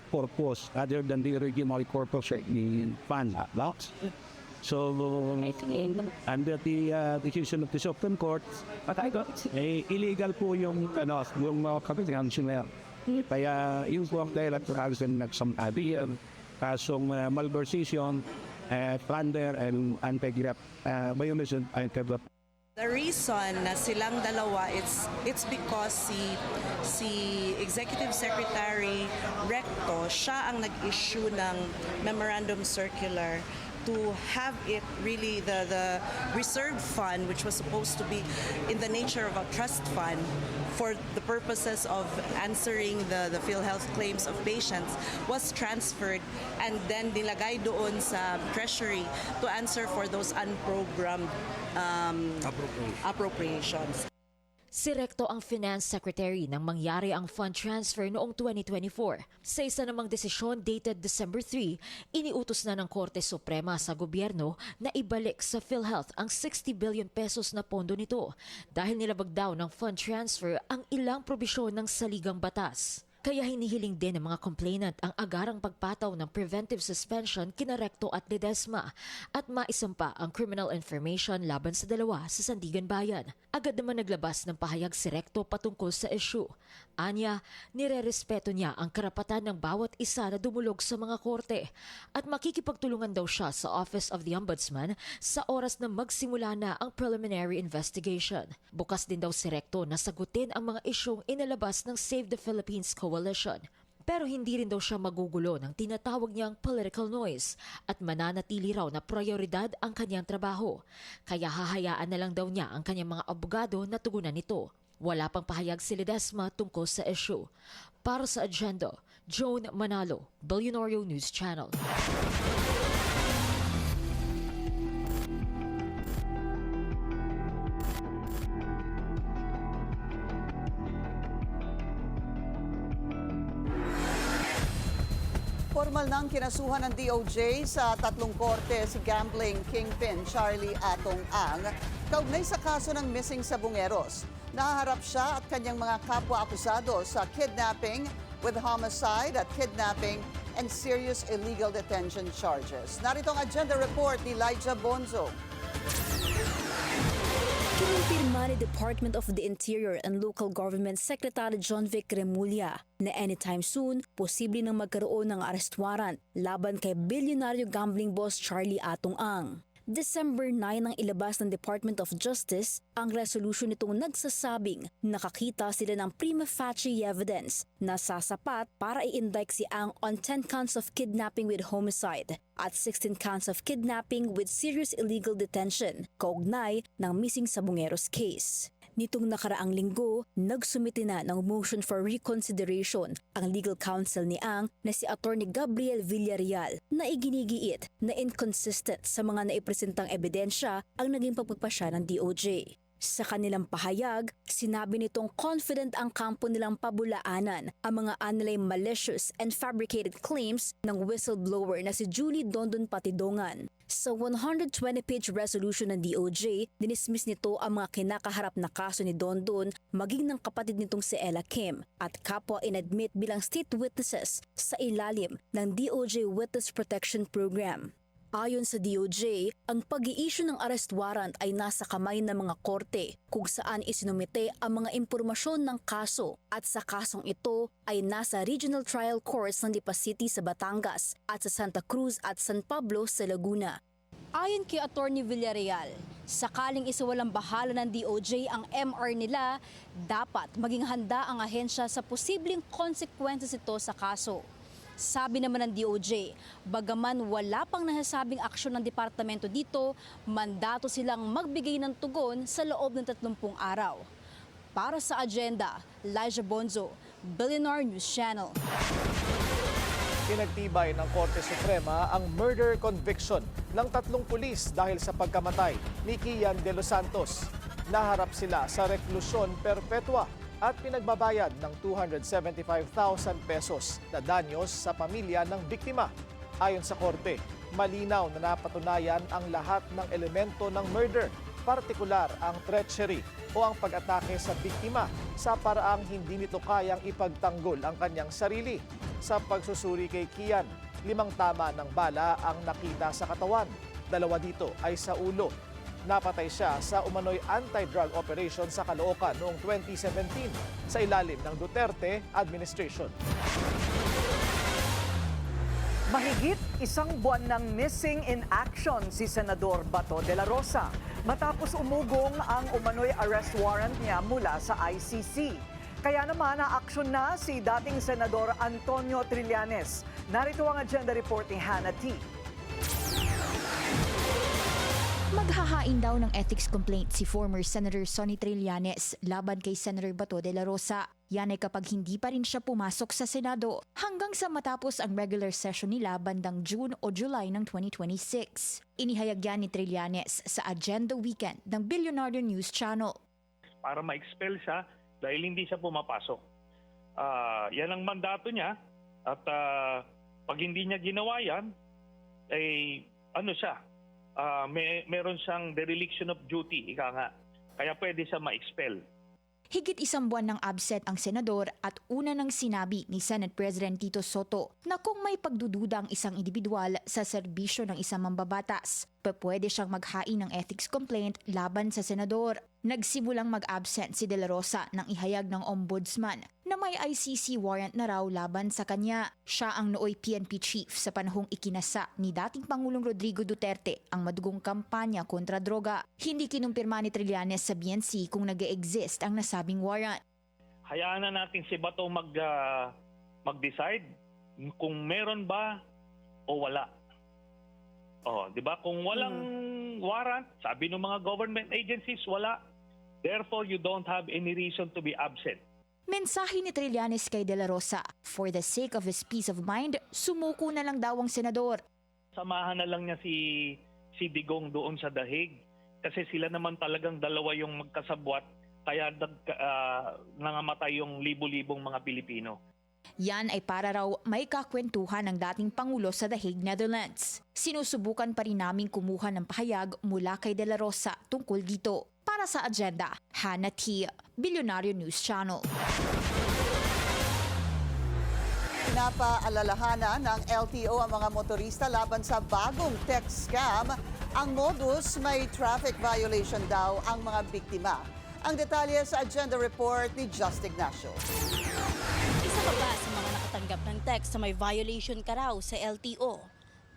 purpose other than the original purpose of the fund. So, under the decision of the Supreme Court, illegal po yung mga kapitansyonel. Kaya yung po ang dahilan po ang nagsamtabi kasong malversation, plunder, and anti-graft violation. The reason na silang dalawa, it's because si Executive Secretary Recto, siya ang nag-issue ng memorandum circular to have it really the reserve fund, which was supposed to be in the nature of a trust fund for the purposes of answering the PhilHealth claims of patients, was transferred and then nilagay doon sa Treasury to answer for those unprogrammed appropriations. Si Recto ang Finance Secretary nang mangyari ang fund transfer noong 2024. Sa isa namang desisyon dated December 3, iniutos na ng Korte Suprema sa gobyerno na ibalik sa PhilHealth ang 60 billion pesos na pondo nito dahil nilabag daw ng fund transfer ang ilang probisyon ng saligang batas. Kaya hinihiling din ng mga complainant ang agarang pagpataw ng preventive suspension kina Recto at Ledesma at maisampa ang criminal information laban sa dalawa sa Sandigan Bayan. Agad naman naglabas ng pahayag si Recto patungkol sa issue. Anya, nirerespeto niya ang karapatan ng bawat isa na dumulog sa mga korte at makikipagtulungan daw siya sa Office of the Ombudsman sa oras na magsimula na ang preliminary investigation. Bukas din daw si Recto na sagutin ang mga isyong inalabas ng Save the Philippines Coalition. Pero hindi rin daw siya magugulo ng tinatawag niyang political noise at mananatili raw na prioridad ang kanyang trabaho. Kaya hahayaan na lang daw niya ang kanyang mga abogado na tugunan nito. Wala pang pahayag si Ledesma tungkol sa issue. Para sa Agenda, Joan Manalo, Billionario News Channel. Formal nang kinasuhan ng DOJ sa tatlong korte si gambling kingpin Charlie Atong Ang kaugnay sa kaso ng missing sabongeros. Nahaharap siya at kanyang mga kapwa-akusado sa kidnapping with homicide at kidnapping and serious illegal detention charges. Narito ang agenda report ni Elijah Bonzo. Kinumpirma ni Department of the Interior and Local Government Secretary John Vic Remulla na anytime soon, posible nang magkaroon ng arrest warrant laban kay bilyonaryo gambling boss Charlie Atong Ang. December 9 nang ilabas ng Department of Justice ang resolution nitong nagsasabing nakakita sila ng prima facie evidence na sasapat para i-indict si Ang on 10 counts of kidnapping with homicide at 16 counts of kidnapping with serious illegal detention kaugnay ng missing sabongeros case. Nitong nakaraang linggo, nagsumite na ng motion for reconsideration ang legal counsel ni Ang na si Attorney Gabriel Villarreal na iginigiit na inconsistent sa mga naipresentang ebidensya ang naging pagpapasya ng DOJ. Sa kanilang pahayag, sinabi nitong confident ang kampo nilang pabulaanan ang mga anilay malicious and fabricated claims ng whistleblower na si Julie Dondon Patidongan. Sa 120-page resolution ng DOJ, dinismiss nito ang mga kinakaharap na kaso ni Dondon maging ng kapatid nitong si Ella Kim at kapwa inadmit bilang state witnesses sa ilalim ng DOJ Witness Protection Program. Ayon sa DOJ, ang pag-i-issue ng arrest warrant ay nasa kamay ng mga korte kung saan isinumite ang mga impormasyon ng kaso at sa kasong ito ay nasa Regional Trial Courts ng Lipa City sa Batangas at sa Santa Cruz at San Pablo sa Laguna. Ayon kay Attorney Villarreal, sakaling isawalang bahala ng DOJ ang MR nila, dapat maging handa ang ahensya sa posibleng consequences ito sa kaso. Sabi naman ng DOJ, bagaman wala pang nasasabing aksyon ng departamento dito, mandato silang magbigay ng tugon sa loob ng 30 araw. Para sa agenda, Elijah Bonzo, Billionaire News Channel. Pinagtibay ng Korte Suprema ang murder conviction ng 3 pulis dahil sa pagkamatay ni Kian De Los Santos. Naharap sila sa reklusyon perpetua at pinagbabayad ng 275,000 pesos na danyos sa pamilya ng biktima. Ayon sa korte, malinaw na napatunayan ang lahat ng elemento ng murder, partikular ang treachery o ang pag-atake sa biktima sa paraang hindi nito kayang ipagtanggol ang kanyang sarili. Sa pagsusuri kay Kian, 5 tama ng bala ang nakita sa katawan. 2 dito ay sa ulo. Napatay siya sa umano'y anti-drug operation sa Caloocan noong 2017 sa ilalim ng Duterte administration. Mahigit 1 buwan ng missing in action si Senador Bato de la Rosa matapos umugong ang umano'y arrest warrant niya mula sa ICC. Kaya naman na-aksyon na si dating Senador Antonio Trillanes. Narito ang agenda report ni Hannah T. Maghahain daw ng ethics complaint si former Senator Sonny Trillanes laban kay Senator Bato de la Rosa. Yan ay kapag hindi pa rin siya pumasok sa Senado hanggang sa matapos ang regular session nila bandang June o July ng 2026. Inihayag yan ni Trillanes sa Agenda Weekend ng Billionaire News Channel. Para ma-expel siya dahil hindi siya pumapasok. Yan ang mandato niya at pag hindi niya ginawa yan, ay meron siyang dereliction of duty, ika nga. Kaya pwede siya ma-expel. Higit 1 buwan ng absent ang senador at una nang sinabi ni Senate President Tito Soto na kung may pagdududa ang isang individual sa serbisyo ng isang mambabatas, pwede siyang maghain ng ethics complaint laban sa senador. Nagsimulang mag-absent si De La Rosa nang ihayag ng ombudsman na may ICC warrant na raw laban sa kanya. Siya ang nooy PNP chief sa panahong ikinasa ni dating Pangulong Rodrigo Duterte ang madugong kampanya kontra droga. Hindi kinumpirma ni Trillanes sa BNC kung nag-e-exist ang nasabing warrant. Hayaan na natin si Bato mag-decide kung meron ba o wala. Di ba? Kung walang warrant, sabi ng mga government agencies, wala. Therefore, you don't have any reason to be absent. Mensahe ni Trillanes kay De La Rosa, for the sake of his peace of mind, sumuko na lang daw ang senador. Samahan na lang niya si Digong doon sa Dahig kasi sila naman talagang dalawa yung magkasabwat kaya nangamatay yung libo-libong mga Pilipino. Yan ay para raw may kakwentuhan ng dating Pangulo sa The Hague, Netherlands. Sinusubukan pa rin naming kumuha ng pahayag mula kay De La Rosa tungkol dito. Para sa agenda, Hannah T. Billionaire News Channel. Pinapaalalahanan ng LTO ang mga motorista laban sa bagong text scam. Ang modus, may traffic violation daw ang mga biktima. Ang detalye sa agenda report ni Just Ignacio. Isa ka ba sa mga nakatanggap ng text na may violation ka raw sa LTO?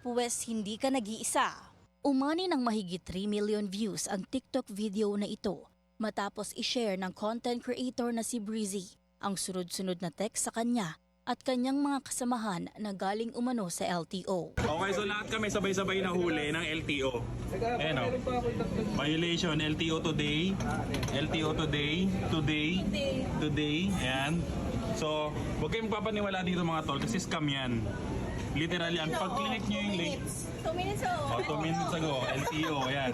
Pues hindi ka nag-iisa. Umani ng mahigit 3 million views ang TikTok video na ito matapos i-share ng content creator na si Breezy ang sunod-sunod na text sa kanya at kanyang mga kasamahan na galing umano sa LTO. Okay, so lahat kami sabay-sabay na huli ng LTO. Ayan o. Violation, LTO today, LTO today, today, ayan. So, huwag kayong papaniwala dito mga tol kasi scam yan. Literally, ang pag-click nyo yung link. 2 minutes ago. 2 minutes ago, LTO, ayan.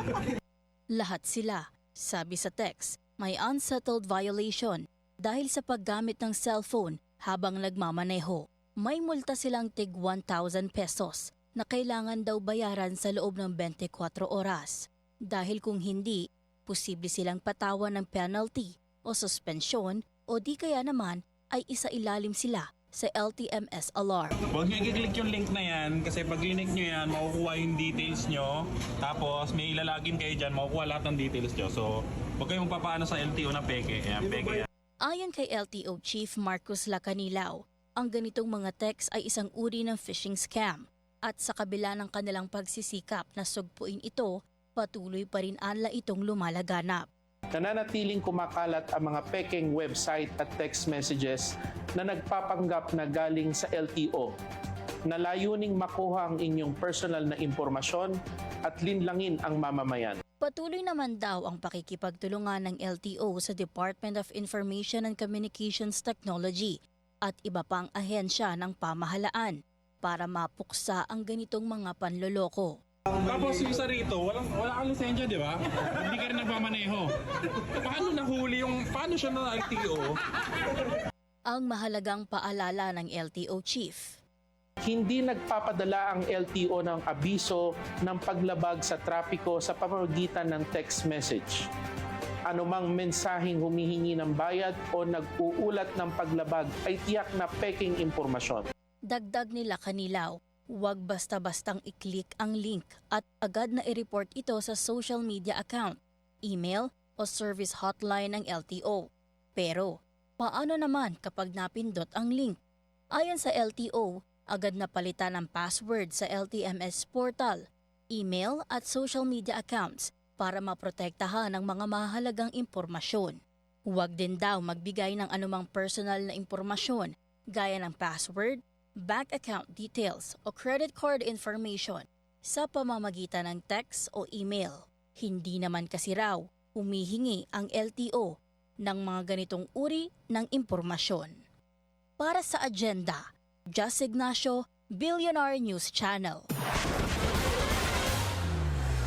Lahat sila, sabi sa text, may unsettled violation dahil sa paggamit ng cellphone habang nagmamaneho. May multa silang tig 1,000 pesos na kailangan daw bayaran sa loob ng 24 oras. Dahil kung hindi, posible silang patawan ng penalty o suspensyon o di kaya naman ay isailalim sila sa LTMS alarm. Huwag nyo i-click yung link na yan kasi pag click nyo yan, makukuha yung details nyo. Tapos may ilalagin kayo dyan, makukuha lahat ng details nyo. So, huwag kayong papaano sa LTO na peke. Ayan, peke yan. Ayon kay LTO Chief Marcos Lacanilaw, ang ganitong mga text ay isang uri ng phishing scam. At sa kabila ng kanilang pagsisikap na sugpuin ito, patuloy pa rin anla itong lumalaganap. Nananatiling kumakalat ang mga pekeng website at text messages na nagpapanggap na galing sa LTO, na layuning makuha ang inyong personal na impormasyon at linlangin ang mamamayan. Patuloy naman daw ang pakikipagtulungan ng LTO sa Department of Information and Communications Technology at iba pang ahensya ng pamahalaan para mapuksa ang ganitong mga panloloko. Tapos yung isa rito, wala kang lisensya, di ba? Hindi ka rin nagmamaneho. Paano nahuli paano siya na LTO? Ang mahalagang paalala ng LTO chief. Hindi nagpapadala ang LTO ng abiso ng paglabag sa trapiko sa pamamagitan ng text message. Anumang mensaheng humihingi ng bayad o nag-uulat ng paglabag ay tiyak na peking impormasyon. Dagdag nila Kanilaw, huwag basta-bastang i-click ang link at agad na i-report ito sa social media account, email o service hotline ng LTO. Pero, paano naman kapag napindot ang link? Ayon sa LTO, agad na palitan ang password sa LTMS portal, email at social media accounts para maprotektahan ang mga mahalagang impormasyon. Huwag din daw magbigay ng anumang personal na impormasyon gaya ng password, bank account details o credit card information sa pamamagitan ng text o email. Hindi naman kasi raw humihingi ang LTO ng mga ganitong uri ng impormasyon. Para sa agenda, Just Ignacio, Billionaire News Channel.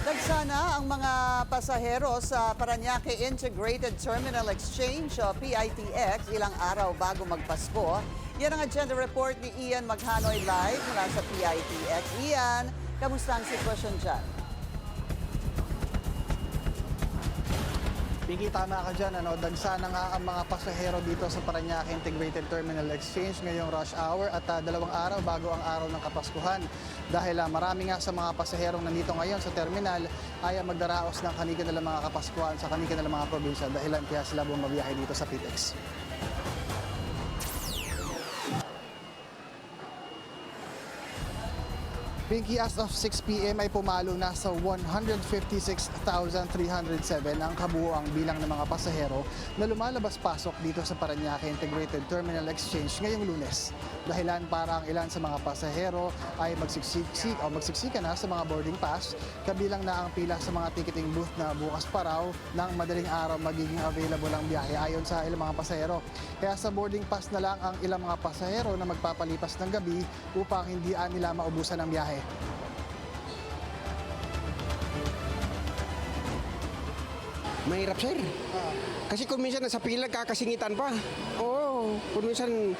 Nagsana ang mga pasahero sa Parañaque Integrated Terminal Exchange o PITX ilang araw bago magpasko. Yan ang agenda report ni Ian Maghanoy live mula sa PITX. Ian, kamusta ang sitwasyon dyan? Pinky, tama ka dyan. Dagsana nga ang mga pasahero dito sa Parañaque Integrated Terminal Exchange ngayong rush hour at 2 araw bago ang araw ng Kapaskuhan. Dahil marami nga sa mga pasaherong nandito ngayon sa terminal ay magdaraos ng kanilang mga Kapaskuhan sa kanilang mga probinsya. Dahilan kaya sila bumabiyahe dito sa PITX. Pinky, as of 6 p.m. ay pumalo na sa 156,307 ang kabuuang bilang ng mga pasahero na lumalabas-pasok dito sa Parañaque Integrated Terminal Exchange ngayong Lunes. Dahilan para ang ilan sa mga pasahero ay magsiksika na sa mga boarding pass, kabilang na ang pila sa mga ticketing booth na bukas pa raw ng madaling araw magiging available ang biyahe ayon sa ilang mga pasahero. Kaya sa boarding pass na lang ang ilang mga pasahero na magpapalipas ng gabi upang hindi nila maubusan ang biyahe. Mahirap, sir. Kasi kung minsan nasa pila, kakasingitan pa. Oo, kung minsan,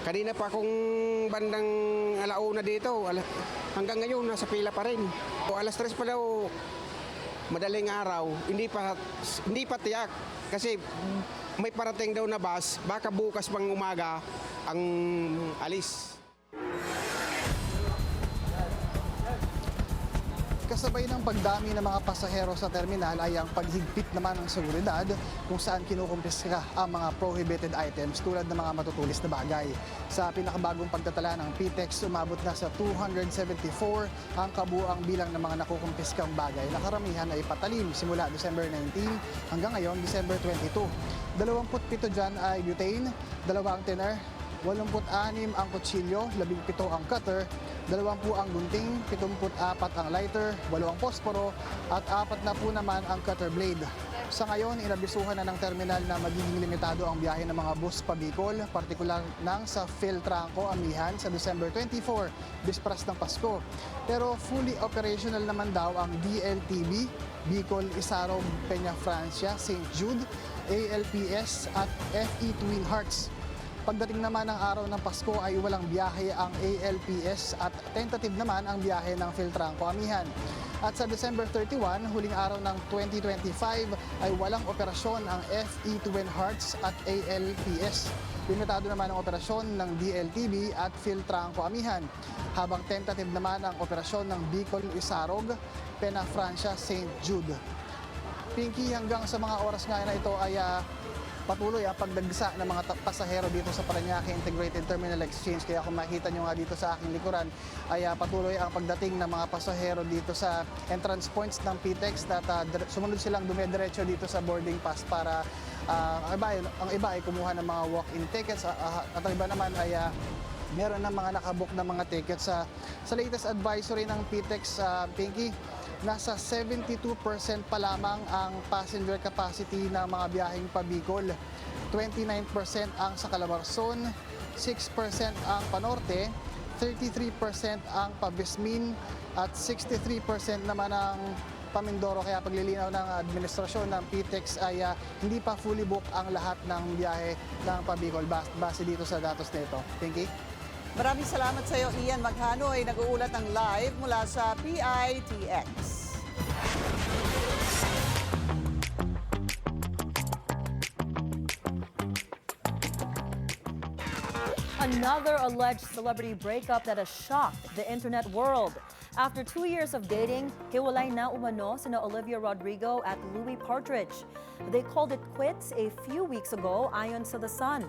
kanina pa akong bandang alauna dito, hanggang ngayon nasa pila pa rin. O alas 3 pa daw, madaling araw, hindi pa tiyak. Kasi may parating daw na bus, baka bukas pang umaga ang alis. Kasabay ng pagdami ng mga pasahero sa terminal ay ang paghigpit naman ng seguridad kung saan kinukumpiska ang mga prohibited items tulad ng mga matutulis na bagay. Sa pinakabagong pagtatala ng PTEX, umabot na sa 274 ang kabuuang bilang ng mga nakukumpiskang bagay na karamihan ay patalim simula December 19 hanggang ngayon December 22. 27 dyan ay butane, 2 ang thinner, 86 ang kutsilyo, 17 ang cutter, 20 ang gunting, 74 ang lighter, 8 ang posporo, at 4 na po naman ang cutter blade. Sa ngayon, inabisuhan na ng terminal na magiging limitado ang biyahe ng mga bus pa Bicol, partikular nang sa Philtranco, Amihan sa December 24, bispras ng Pasko. Pero fully operational naman daw ang DLTB, Bicol, Isarog, Peña Francia, St. Jude, ALPS at FE Twin Hearts. Pagdating naman ng araw ng Pasko ay walang biyahe ang ALPS at tentative naman ang biyahe ng Philtranco Amihan. At sa December 31, huling araw ng 2025 ay walang operasyon ang FE Twin Hearts at ALPS. Limitado naman ang operasyon ng DLTB at Philtranco Amihan, habang tentative naman ang operasyon ng Bicol Isarog, Peña Francia, St. Jude. Pinky, hanggang sa mga oras nga na ito ay patuloy ang pagdagsa ng mga pasahero dito sa Parañaque Integrated Terminal Exchange. Kaya kung makita nyo nga dito sa aking likuran, ay patuloy ang pagdating ng mga pasahero dito sa entrance points ng PTEX at sumunod silang dumediretso dito sa boarding pass para ang iba ay kumuha ng mga walk-in tickets at ang iba naman ay meron ng mga nakabook na mga tickets. Sa latest advisory ng PTEX, Pinky, nasa 72% pa lamang ang passenger capacity ng mga biyaheng pa-Bicol. 29% ang sa Calabarzon, 6% ang pa-Norte, 33% ang pa-Vismin, at 63% naman ang pa-Mindoro. Kaya paglilinaw ng administrasyon ng PTEX ay hindi pa fully book ang lahat ng biyahe ng pa-Bicol base dito sa datos nito. Pinky? Maraming salamat sa iyo, Ian Maghanoy. Nag-uulat ng live mula sa PITX. Another alleged celebrity breakup that has shocked the internet world. After 2 years of dating, hiwalay na umano sina Olivia Rodrigo at Louis Partridge. They called it quits a few weeks ago, ayon sa The Sun.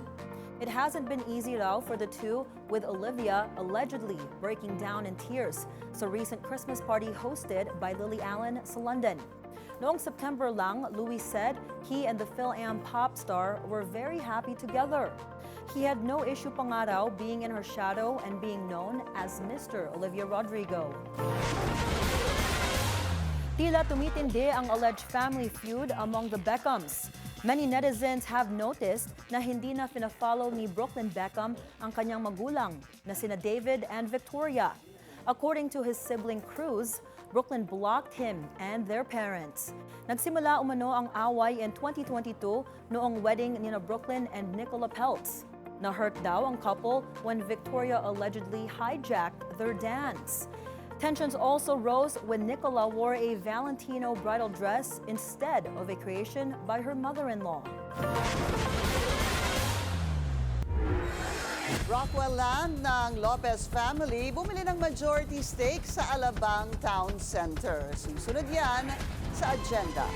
It hasn't been easy though for the two, with Olivia allegedly breaking down in tears sa recent Christmas party hosted by Lily Allen sa London. Noong September lang, Louis said he and the Phil-Am pop star were very happy together. He had no issue pa nga raw being in her shadow and being known as Mr. Olivia Rodrigo. Tila tumitindi ang alleged family feud among the Beckhams. Many netizens have noticed na hindi na fina-follow ni Brooklyn Beckham ang kanyang magulang na sina David and Victoria. According to his sibling Cruz, Brooklyn blocked him and their parents. Nagsimula umano ang away in 2022 noong wedding ni Brooklyn and Nicola Peltz. Na-hurt daw ang couple when Victoria allegedly hijacked their dance. Tensions also rose when Nicola wore a Valentino bridal dress instead of a creation by her mother-in-law. Rockwell Land ng Lopez family bumili ng majority stake sa Alabang Town Center. Susunod yan sa agenda.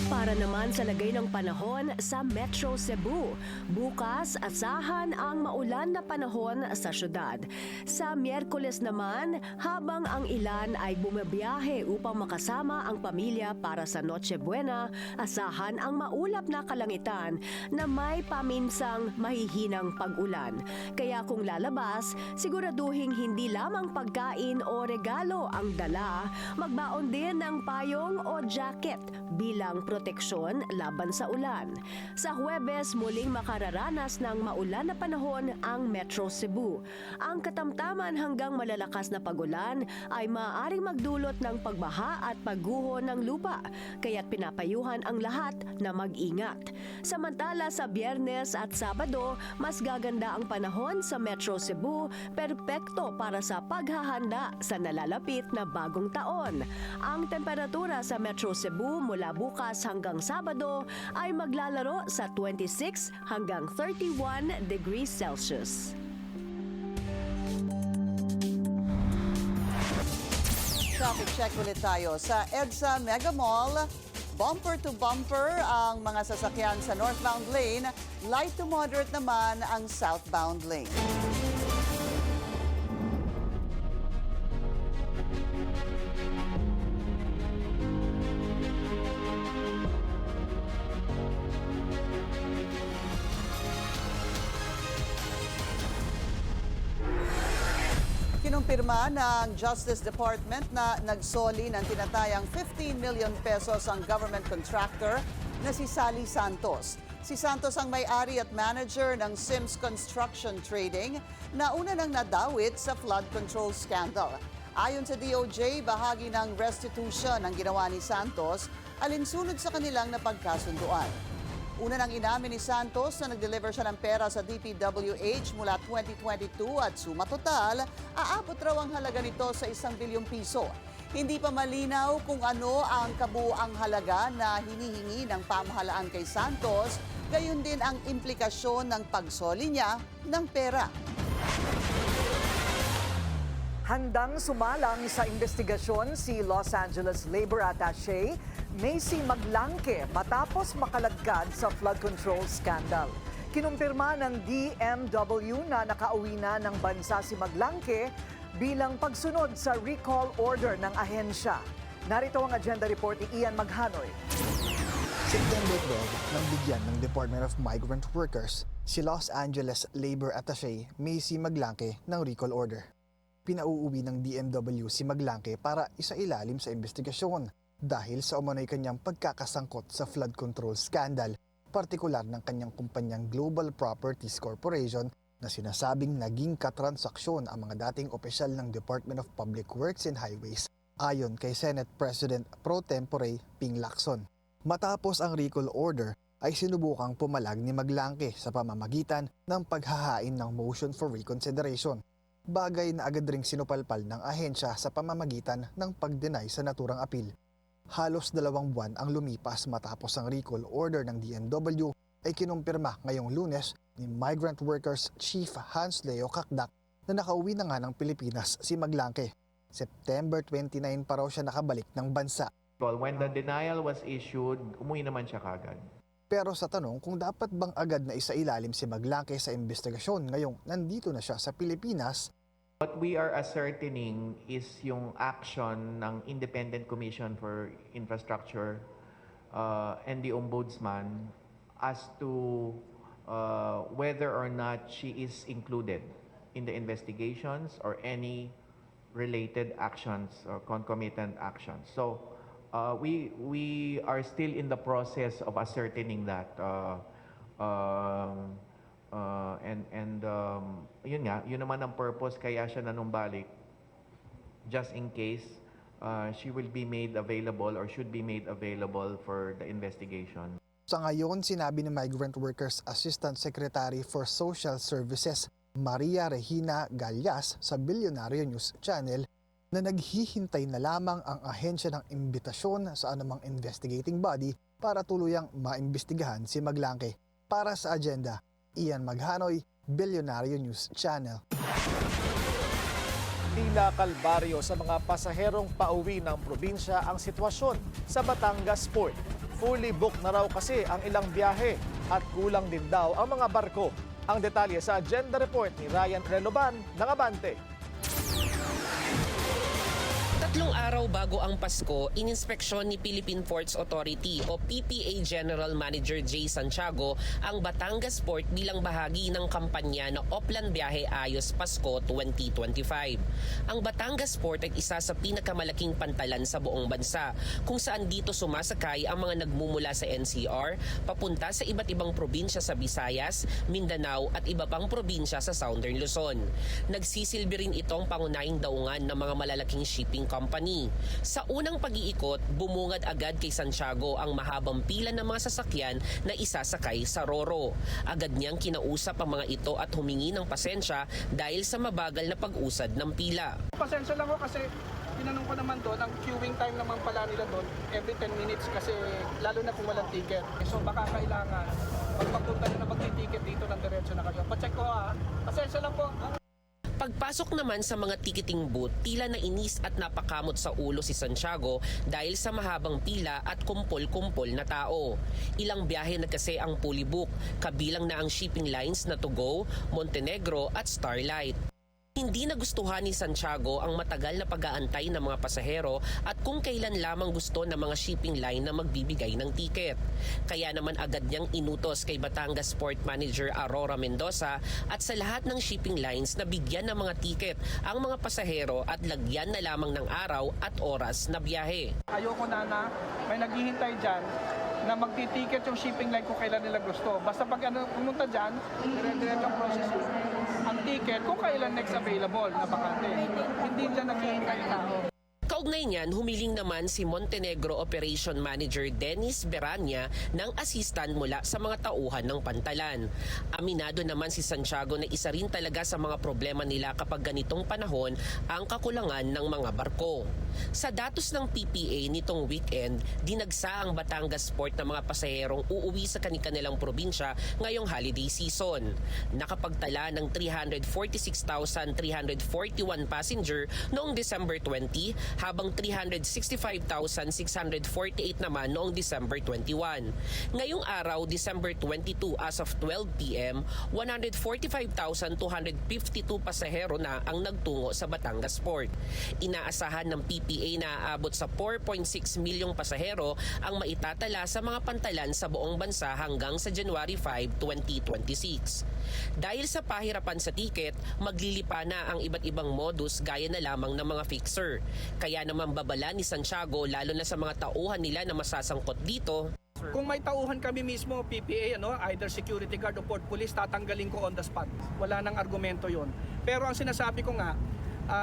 Para naman sa lagay ng panahon sa Metro Cebu, bukas asahan ang maulan na panahon sa syudad. Sa Miyerkules naman, habang ang ilan ay bumabiyahe upang makasama ang pamilya para sa Noche Buena, asahan ang maulap na kalangitan na may paminsang mahihinang pag-ulan. Kaya kung lalabas, siguraduhing hindi lamang pagkain o regalo ang dala, magbaon din ng payong o jacket bilang proteksyon laban sa ulan. Sa Huwebes, muling makararanas ng maulan na panahon ang Metro Cebu. Ang katamtaman hanggang malalakas na pagulan ay maaaring magdulot ng pagbaha at pagguho ng lupa, kaya't pinapayuhan ang lahat na mag-ingat. Samantala sa Biyernes at Sabado, mas gaganda ang panahon sa Metro Cebu, perpekto para sa paghahanda sa nalalapit na bagong taon. Ang temperatura sa Metro Cebu mula bukas hanggang Sabado ay maglalaro sa 26 hanggang 31 degrees Celsius. Traffic check ulit tayo. Sa EDSA Mega Mall, bumper to bumper ang mga sasakyan sa northbound lane, light to moderate naman ang southbound lane. Kinumpirma ng Justice Department na nagsoli ng tinatayang 15 million pesos ang government contractor na si Sally Santos. Si Santos ang may-ari at manager ng Sims Construction Trading na una nang nadawit sa flood control scandal. Ayon sa DOJ, bahagi ng restitution ang ginawa ni Santos alinsunod sa kanilang napagkasunduan. Una nang inamin ni Santos na nag-deliver siya ng pera sa DPWH mula 2022 at suma total, aabot raw ang halaga nito sa 1 bilyong piso. Hindi pa malinaw kung ano ang kabuuang halaga na hinihingi ng pamahalaan kay Santos, gayon din ang implikasyon ng pagsoli niya ng pera. Handang sumalang sa investigasyon si Los Angeles Labor Attaché Macy Maglangke matapos makaladkad sa flood control scandal. Kinumpirma ng DMW na nakauwi na ng bansa si Maglangke bilang pagsunod sa recall order ng ahensya. Narito ang agenda report ni Ian Maghanoy. September 12 nang bigyan ng Department of Migrant Workers si Los Angeles Labor Attaché Macy Maglangke ng recall order. Pinauuwi ng DMW si Maglangke para isailalim sa investigasyon dahil sa umano'y kanyang pagkakasangkot sa flood control scandal, partikular ng kanyang kumpanyang Global Properties Corporation na sinasabing naging katransaksyon ang mga dating opisyal ng Department of Public Works and Highways ayon kay Senate President Pro Tempore Ping Lacson. Matapos ang recall order ay sinubukang pumalag ni Maglangke sa pamamagitan ng paghahain ng motion for reconsideration, bagay na agad ring sinupalpal ng ahensya sa pamamagitan ng pag-deny sa naturang apil. Halos 2 buwan ang lumipas matapos ang recall order ng DMW ay kinumpirma ngayong Lunes ni Migrant Workers Chief Hans Leo Kakdak na nakauwi na nga ng Pilipinas si Maglangke. September 29 pa raw siya nakabalik ng bansa. When the denial was issued, umuwi naman siya kagad. Pero sa tanong kung dapat bang agad na isailalim si Maglangke sa investigasyon ngayong nandito na siya sa Pilipinas, what we are ascertaining is yung action ng Independent Commission for Infrastructure and the Ombudsman as to whether or not she is included in the investigations or any related actions or concomitant actions. So we are still in the process of ascertaining that. Yun nga, yun naman ang purpose kaya siya nanumbalik, just in case she will be made available or should be made available for the investigation. Sa ngayon, sinabi ni Migrant Workers Assistant Secretary for Social Services Maria Regina Gallas sa Billionario News Channel na naghihintay na lamang ang ahensya ng imbitasyon sa anumang investigating body para tuluyang maimbestigahan si Maglangke. Para sa agenda, Ian Maghanoy, Billionario News Channel. Tila kalbaryo sa mga pasaherong pauwi ng probinsya ang sitwasyon sa Batangas Port. Fully booked na raw kasi ang ilang biyahe at kulang din daw ang mga barko. Ang detalye sa agenda report ni Ryan Renoban ng Abante. 3 araw bago ang Pasko, ininspeksyon ni Philippine Ports Authority o PPA General Manager Jay Santiago ang Batangas Port bilang bahagi ng kampanya na Oplan Biyahe Ayos Pasko 2025. Ang Batangas Port ay isa sa pinakamalaking pantalan sa buong bansa, kung saan dito sumasakay ang mga nagmumula sa NCR papunta sa iba't ibang probinsya sa Visayas, Mindanao at iba pang probinsya sa Southern Luzon. Nagsisilbi rin itong pangunahing daungan ng mga malalaking shipping company. Sa unang pag-iikot, bumungad agad kay Santiago ang mahabang pila ng mga sasakyan na isasakay sa Roro. Agad niyang kinausap ang mga ito at humingi ng pasensya dahil sa mabagal na pag-usad ng pila. Pasensya lang ko kasi tinanong ko naman doon, ang queuing time naman pala nila doon every 10 minutes kasi lalo na kung walang ticket. So baka kailangan pagpapunta na magti-ticket dito ng diretso na kayo. Pacheck ko ha. Pasensya lang po. Pagpasok naman sa mga ticketing booth, tila na inis at napakamot sa ulo si Santiago dahil sa mahabang pila at kumpol-kumpol na tao. Ilang biyahe na kasi ang fully book, kabilang na ang shipping lines na To Go, Montenegro at Starlight. Hindi nagustuhan ni Santiago ang matagal na pag-aantay ng mga pasahero at kung kailan lamang gusto ng mga shipping line na magbibigay ng tiket. Kaya naman agad niyang inutos kay Batangas Port Manager Aurora Mendoza at sa lahat ng shipping lines na bigyan ng mga tiket ang mga pasahero at lagyan na lamang ng araw at oras na biyahe. Ayoko na may naghihintay dyan na magti-ticket yung shipping line kung kailan nila gusto. Basta pag pumunta dyan, dire-diretso ang process ang ticket kung kailan next available na bakante. Hindi dyan naghihintay tao. Kaugnay niyan, humiling naman si Montenegro Operation Manager Dennis Beranya ng assistant mula sa mga tauhan ng pantalan. Aminado naman si Santiago na isa rin talaga sa mga problema nila kapag ganitong panahon ang kakulangan ng mga barko. Sa datos ng PPA nitong weekend, dinagsa ang Batangas Port ng mga pasaherong uuwi sa kanilang probinsya ngayong holiday season. Nakapagtala ng 346,341 passenger noong December 20, habang 365,648 naman noong December 21. Ngayong araw, December 22 as of 12 p.m., 145,252 pasahero na ang nagtungo sa Batangas Port. Inaasahan ng PPA na aabot sa 4.6 milyong pasahero ang maitatala sa mga pantalan sa buong bansa hanggang sa January 5, 2026. Dahil sa pahirapan sa tiket, maglilipa na ang iba't ibang modus gaya na lamang ng mga fixer. Kaya naman babala ni Santiago lalo na sa mga tauhan nila na masasangkot dito. Kung may tauhan kami mismo, PPA, either security guard o port police, tatanggalin ko on the spot. Wala nang argumento yon. Pero ang sinasabi ko nga,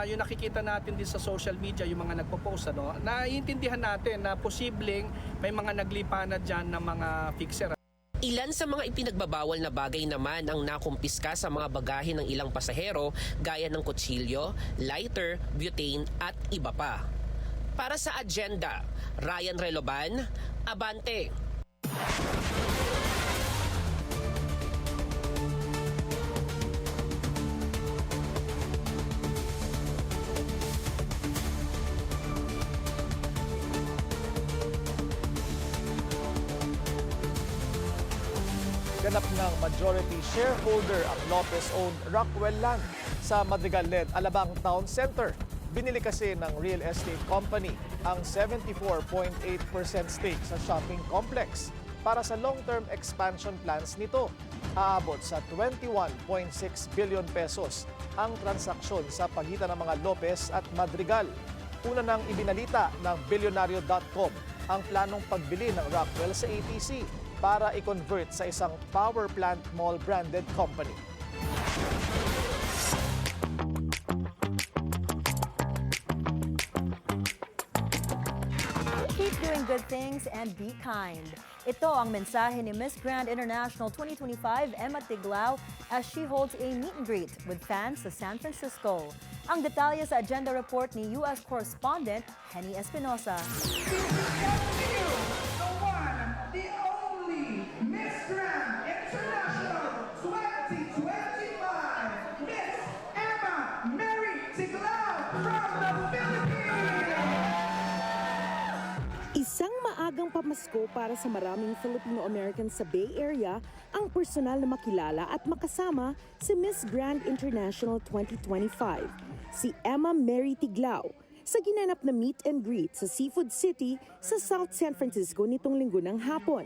yung nakikita natin din sa social media, yung mga nagpo-post, naiintindihan natin na posibleng may mga naglipa na dyan ng mga fixer. Ilan sa mga ipinagbabawal na bagay naman ang nakumpiska sa mga bagahe ng ilang pasahero gaya ng kutsilyo, lighter, butane at iba pa. Para sa agenda, Ryan Reloban, Abante. Ganap ng majority shareholder ang Lopez-owned Rockwell Land sa Madrigal-led Alabang Town Center. Binili kasi ng real estate company ang 74.8% stake sa shopping complex para sa long-term expansion plans nito. Aabot sa 21.6 billion pesos ang transaksyon sa pagitan ng mga Lopez at Madrigal. Una nang ibinalita ng Billionario.com ang planong pagbili ng Rockwell sa ATC para i-convert sa isang power plant mall branded company. Keep doing good things and be kind. Ito ang mensahe ni Miss Grand International 2025 Emma Tiglao as she holds a meet and greet with fans sa San Francisco. Ang detalye sa agenda report ni U.S. correspondent Henny Espinosa. Miss Grand International 2025, Miss Emma Mary Tiglao from the Philippines! Isang maagang pamasko para sa maraming Filipino-Americans sa Bay Area ang personal na makilala at makasama si Miss Grand International 2025, si Emma Mary Tiglao, sa ginanap na meet and greet sa Seafood City sa South San Francisco nitong linggo ng hapon.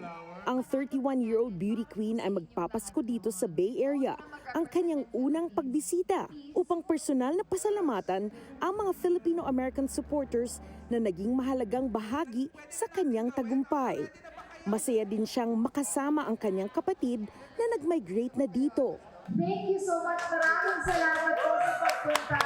Ang 31-year-old beauty queen ay magpapasko dito sa Bay Area, ang kanyang unang pagbisita upang personal na pasalamatan ang mga Filipino-American supporters na naging mahalagang bahagi sa kanyang tagumpay. Masaya din siyang makasama ang kanyang kapatid na nag-migrate na dito. Thank you so much. Maraming salamat po sa pagpunta.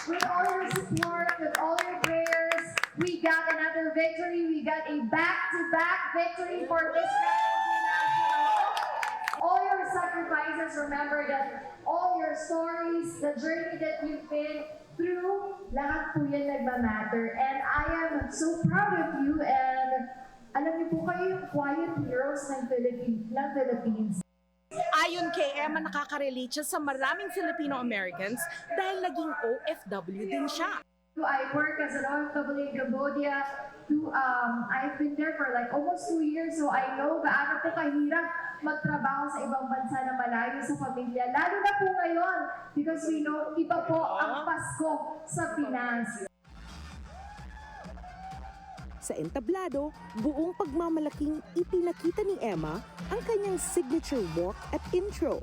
With all your support, with all your prayers, we got another victory. We got a back-to-back victory for Miss Grand International. All your sacrifices, remember that all your stories, the journey that you've been through, lahat po yan nagmamatter. And I am so proud of you, and alam niyo po kayo yung quiet heroes ng Philippines. Ayon kay Emma, nakaka-relate siya sa maraming Filipino-Americans dahil naging OFW din siya. I work as an OFW in Cambodia. I've been there for like almost 2 years, so I know gaano po kahirap magtrabaho sa ibang bansa na malayo sa pamilya. Lalo na po ngayon, because we know iba po ang Pasko sa Pinas. Sa entablado, buong pagmamalaking ipinakita ni Emma ang kanyang signature walk at intro.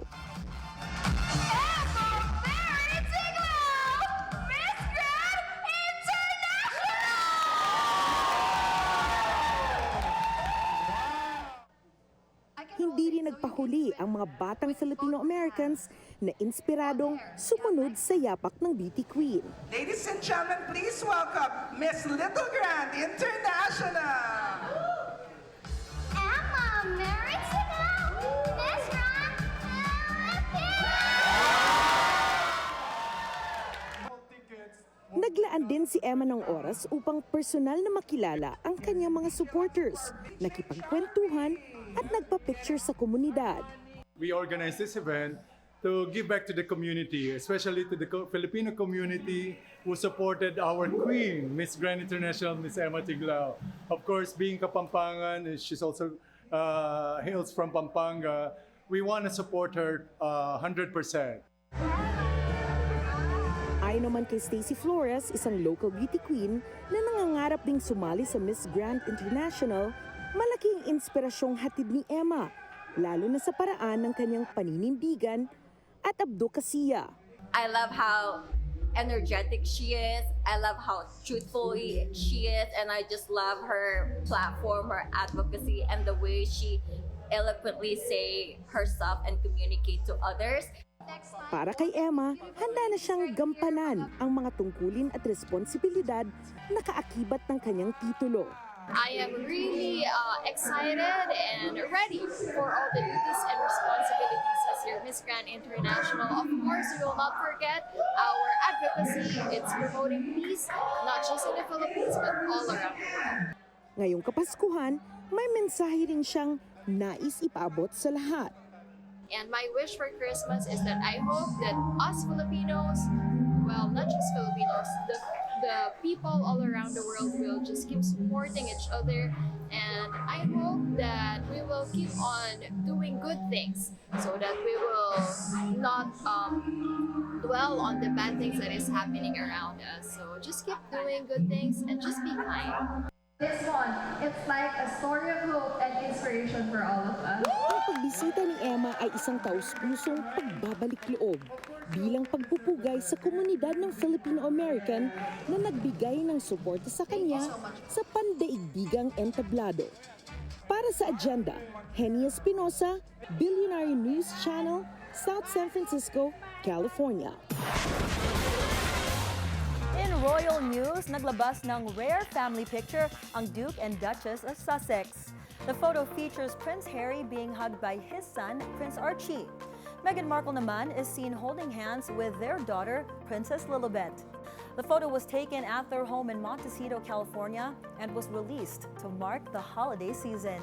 hindi rin nagpahuli ang mga batang Filipino-Americans na inspiradong sumunod sa yapak ng beauty queen. Ladies and gentlemen, please welcome Miss Little Grand International. Emma Meritzina, Miss Grand Naglaan din si Emma ng oras upang personal na makilala ang kanyang mga supporters, nakipagkwentuhan at nagpa-picture sa komunidad. We organized this event to give back to the community, especially to the Filipino community who supported our queen, Miss Grand International, Miss Emma Tiglao. Of course, being Kapampangan, she's also hails from Pampanga. We want to support her 100%. Ayon naman kay Stacey Flores, isang local beauty queen na nangangarap ding sumali sa Miss Grand International, malaking inspirasyong hatid ni Emma, lalo na sa paraan ng kanyang paninindigan at advokasya. I love how energetic she is. I love how truthful she is, and I just love her platform, her advocacy, and the way she eloquently say herself and communicate to others. Para kay Emma, handa na siyang gampanan ang mga tungkulin at responsibilidad na kaakibat ng kanyang titulo. I am really excited and ready for all the duties and responsibilities as your Miss Grand International. Of course, we will not forget our advocacy. It's promoting peace, not just in the Philippines, but all around the world. Ngayong Kapaskuhan, may mensahe rin siyang nais ipaabot sa lahat. And my wish for Christmas is that I hope that us Filipinos, well, not just Filipinos, the people all around the world will just keep supporting each other. And I hope that we will keep on doing good things so that we will not dwell on the bad things that is happening around us. So just keep doing good things and just be kind. This one, it's like a story of hope and inspiration for all of us. Ang pagbisita ni Emma ay isang taus-pusong pagbabalik loob bilang pagpupugay sa komunidad ng Filipino-American na nagbigay ng suporta sa kanya sa pandaigdigang entablado. Para sa agenda, Henny Espinosa, Billionaire News Channel, South San Francisco, California. In royal news, naglabas ng rare family picture ang Duke and Duchess of Sussex. The photo features Prince Harry being hugged by his son, Prince Archie. Meghan Markle naman is seen holding hands with their daughter, Princess Lilibet. The photo was taken at their home in Montecito, California, and was released to mark the holiday season.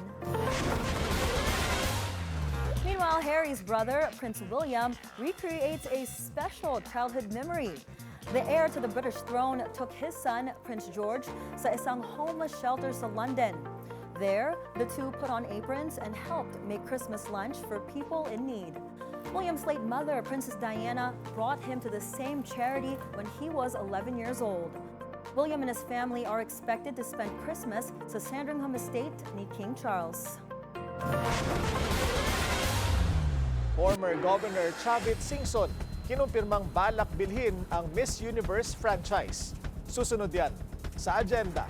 Meanwhile, Harry's brother, Prince William, recreates a special childhood memory. The heir to the British throne took his son, Prince George, sa isang homeless shelter sa London. There, the two put on aprons and helped make Christmas lunch for people in need. William's late mother, Princess Diana, brought him to the same charity when he was 11 years old. William and his family are expected to spend Christmas sa Sandringham Estate ni King Charles. Former Governor Chavit Singson kinumpirmang balak bilhin ang Miss Universe franchise. Susunod yan sa agenda.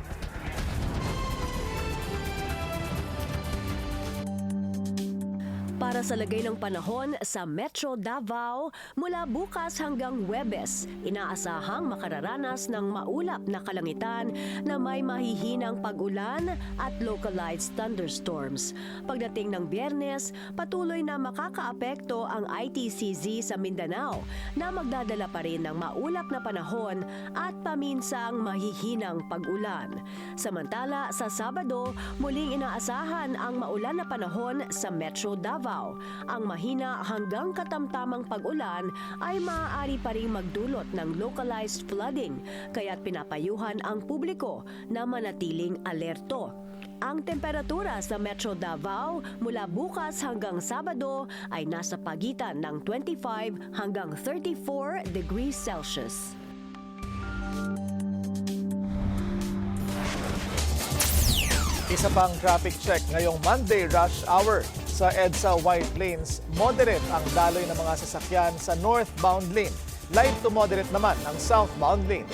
Para sa lagay ng panahon sa Metro Davao, mula bukas hanggang Huwebes, inaasahang makararanas ng maulap na kalangitan na may mahihinang pag-ulan at localized thunderstorms. Pagdating ng Biyernes, patuloy na makakaapekto ang ITCZ sa Mindanao na magdadala pa rin ng maulap na panahon at paminsang mahihinang pag-ulan. Samantala, sa Sabado, muling inaasahan ang maulan na panahon sa Metro Davao. Ang mahina hanggang katamtamang pag-ulan ay maaari pa ring magdulot ng localized flooding, kaya't pinapayuhan ang publiko na manatiling alerto. Ang temperatura sa Metro Davao mula bukas hanggang Sabado ay nasa pagitan ng 25 hanggang 34 degrees Celsius. Isa pang traffic check ngayong Monday rush hour. Sa EDSA White Lanes, moderate ang daloy ng mga sasakyan sa northbound lane. Light to moderate naman ang southbound lane.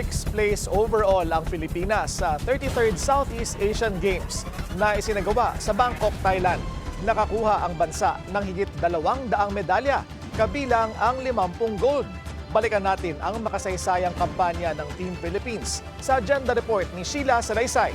6th place overall ang Pilipinas sa 33rd Southeast Asian Games na isinagawa sa Bangkok, Thailand. Nakakuha ang bansa ng higit 200 medalya, kabilang ang 50 gold. Balikan natin ang makasaysayang kampanya ng Team Philippines sa Agenda Report ni Sheila Salaysay.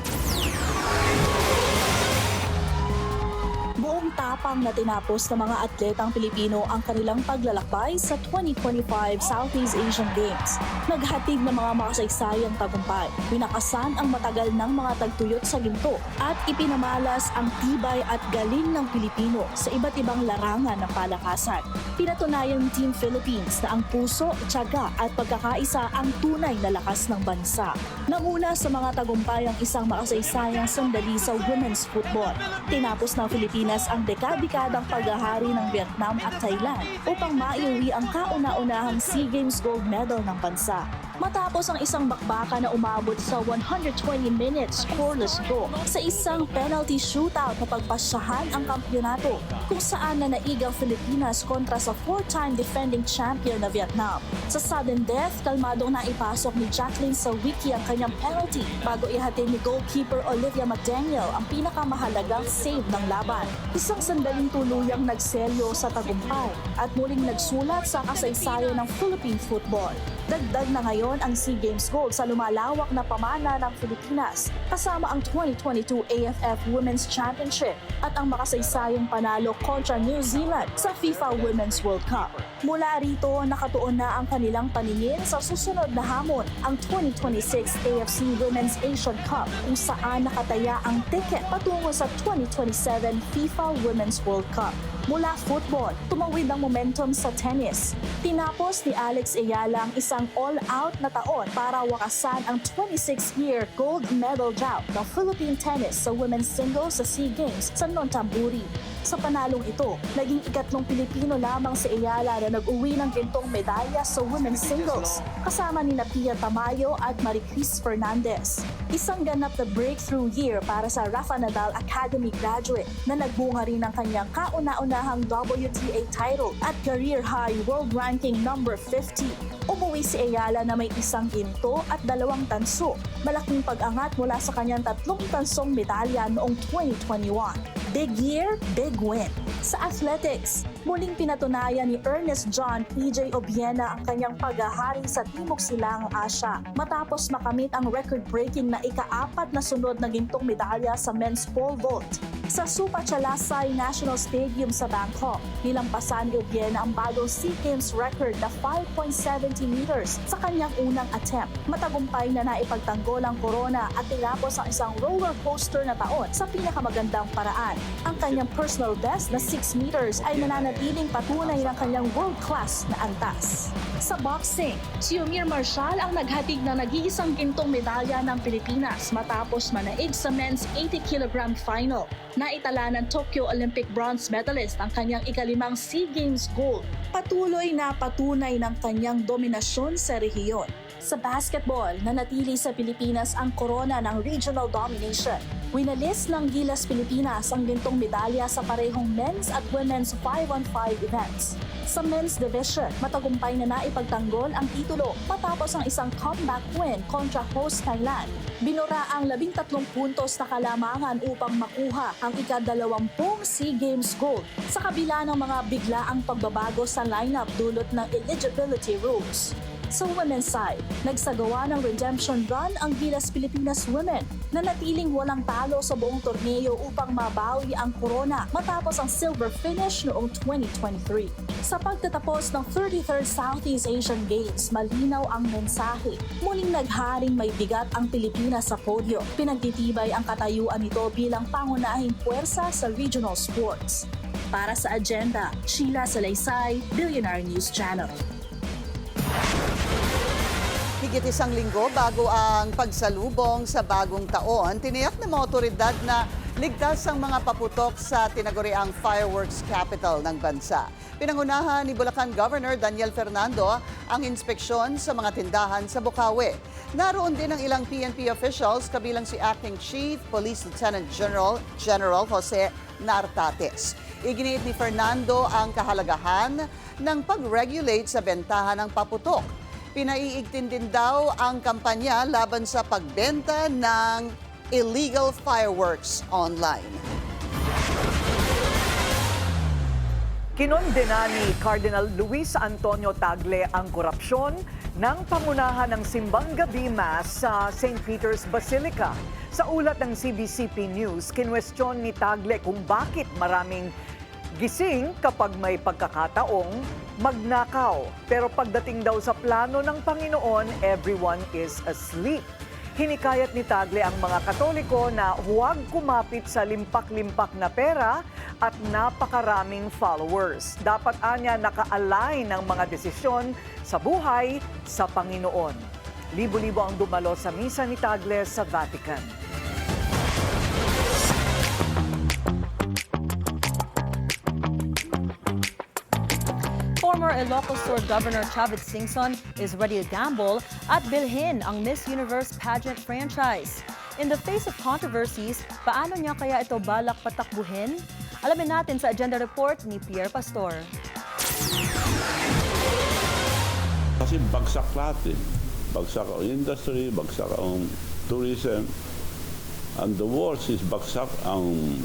Buong tapang na tinapos ng mga atletang Pilipino ang kanilang paglalakbay sa 2025 Southeast Asian Games. Naghatid ng mga makasaysayang tagumpay, pinakasan ang matagal ng mga tagtuyot sa ginto at ipinamalas ang tibay at galing ng Pilipino sa iba't ibang larangan ng palakasan. Pinatunayan ng Team Philippines na ang puso, tiyaga at pagkakaisa ang tunay na lakas ng bansa. Nanguna sa mga tagumpay ang isang makasaysayang sandali sa women's football. Tinapos ng Pilipinas ang dekadang paghahari ng Vietnam at Thailand upang maiuwi ang kauna-unahang SEA Games gold medal ng bansa. Matapos ang isang bakbaka na umabot sa 120 minutes scoreless draw sa isang penalty shootout na pagpasyahan ang kampyonato kung saan nanaig ang Pilipinas kontra sa 4-time defending champion na Vietnam. Sa sudden death, kalmadong naipasok ni Jacqueline Sawicki ang kanyang penalty bago ihatid ni goalkeeper Olivia McDaniel ang pinakamahalagang save ng laban. Isang sandaling tuluyang nagselyo sa tagumpay at muling nagsulat sa kasaysayan ng Philippine football. Dagdag na ngayon ang SEA Games gold sa lumalawak na pamana ng Pilipinas kasama ang 2022 AFF Women's Championship at ang makasaysayang panalo kontra New Zealand sa FIFA Women's World Cup. Mula rito, nakatuon na ang kanilang paningin sa susunod na hamon, ang 2026 AFC Women's Asian Cup kung saan nakataya ang ticket patungo sa 2027 FIFA Women's World Cup. Mula football, tumawid ang momentum sa tennis. Tinapos ni Alex Ayala ang isang all-out na taon para wakasan ang 26-year gold medal drought ng Philippine tennis sa women's singles sa SEA Games sa Nontamburi. Sa panalong ito, naging ikatlong Pilipino lamang si Ayala na nag-uwi ng gintong medalya sa women's singles, kasama ni Pia Tamayo at Maricris Fernandez. Isang ganap na breakthrough year para sa Rafa Nadal Academy graduate na nagbunga rin ng kanyang kauna-unahang WTA title at career high world ranking number 50. Umuwi si Ayala na may isang ginto at 2 tanso, malaking pag-angat mula sa kanyang 3 tansong medalya noong 2021. Big year, big win. Sa athletics, muling pinatunayan ni Ernest John PJ Obiena ang kanyang paghahari sa Timog Silangang Asya matapos makamit ang record-breaking na ika-4 na sunod na gintong medalya sa men's pole vault. Sa Supa Chalasay National Stadium sa Bangkok, nilampasan ni Obiena ang bagong SEA Games record na 5.70 meters sa kanyang unang attempt. Matagumpay na naipagtanggol ang corona at tinapos ang isang roller coaster na taon sa pinakamagandang paraan. Ang kanyang personal best na 6 meters ay nananatiling patunay ng kanyang world-class na antas. Sa boxing, si Yomir Marshall ang naghatid ng nag-iisang gintong medalya ng Pilipinas matapos manaig sa men's 80 kg final. Naitala ng Tokyo Olympic bronze medalist ang kanyang ika-5 SEA Games gold. Patuloy na patunay ng kanyang dominasyon sa rehiyon. Sa basketball, nanatili sa Pilipinas ang korona ng regional domination. Winalis ng Gilas Pilipinas ang gintong medalya sa parehong men's at women's 5-on-5 events. Sa men's division, matagumpay na naipagtanggol ang titulo matapos ang isang comeback win kontra host Thailand. Binura ang 13 puntos na kalamangan upang makuha ang ika-20 SEA Games gold sa kabila ng mga biglaang pagbabago sa lineup dulot ng eligibility rules. Sa women's side, nagsagawa ng redemption run ang Gilas Pilipinas Women na natiling walang talo sa buong torneo upang mabawi ang corona matapos ang silver finish noong 2023. Sa pagtatapos ng 33rd Southeast Asian Games, malinaw ang mensahe. Muling nagharing may bigat ang Pilipinas sa podyo. Pinagtitibay ang katayuan nito bilang pangunahing puwersa sa regional sports. Para sa Agenda, Sheila Salaysay, Billionaire News Channel. Higit isang linggo bago ang pagsalubong sa bagong taon, tiniyak ng mga otoridad na ligtas ang mga paputok sa tinaguriang fireworks capital ng bansa. Pinangunahan ni Bulacan Governor Daniel Fernando ang inspeksyon sa mga tindahan sa Bukawi. Naroon din ang ilang PNP officials kabilang si Acting Chief Police Lieutenant General Jose Nartates. Iginiit ni Fernando ang kahalagahan ng pag-regulate sa bentahan ng paputok. Pinaiigtin din daw ang kampanya laban sa pagbenta ng illegal fireworks online. Kinondena ni Cardinal Luis Antonio Tagle ang korupsyon ng pangunahan ng Simbang Gabi Mass sa St. Peter's Basilica. Sa ulat ng CBCP News, kinwestiyon ni Tagle kung bakit maraming gising kapag may pagkakataong magnakaw. Pero pagdating daw sa plano ng Panginoon, everyone is asleep. Hinikayat ni Tagle ang mga Katoliko na huwag kumapit sa limpak-limpak na pera at napakaraming followers. Dapat anya naka-align ang mga desisyon sa buhay sa Panginoon. Libo-libo ang dumalo sa misa ni Tagle sa Vatican. Former Ilocos Sur Governor Chavit Singson is ready to gamble at bilhin ang Miss Universe pageant franchise. In the face of controversies, paano niya kaya ito balak patakbuhin? Alamin natin sa agenda report ni Pierre Pastor. Kasi bagsak lahat eh. Bagsak ang industry, bagsak ang tourism. And the worst is bagsak ang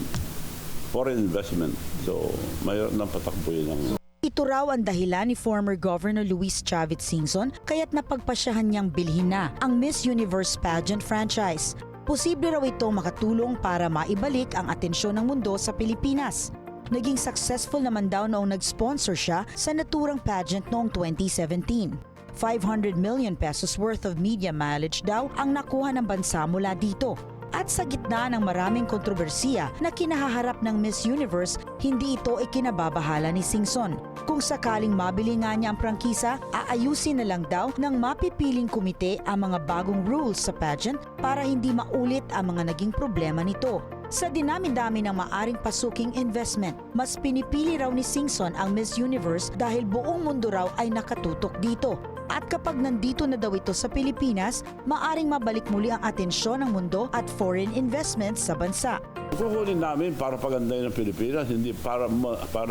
foreign investment. So, mayroon ng patakbuhin ng... Ito raw ang dahilan ni former Governor Luis Chavit Singson kaya't napagpasyahan niyang bilhin na ang Miss Universe pageant franchise. Posible raw ito makatulong para maibalik ang atensyon ng mundo sa Pilipinas. Naging successful naman daw noong nag-sponsor siya sa naturang pageant noong 2017. 500 million pesos worth of media mileage daw ang nakuha ng bansa mula dito. At sa gitna ng maraming kontrobersiya na kinahaharap ng Miss Universe, hindi ito ikinababahala ni Singson. Kung sakaling mabili nga niya ang prangkisa, aayusin na lang daw ng mapipiling komite ang mga bagong rules sa pageant para hindi maulit ang mga naging problema nito. Sa dinami-dami ng maaring pasuking investment, mas pinipili raw ni Singson ang Miss Universe dahil buong mundo raw ay nakatutok dito. At kapag nandito na daw ito sa Pilipinas, maaring mabalik muli ang atensyon ng mundo at foreign investments sa bansa. Kukunin namin para pagandahin ng Pilipinas, hindi para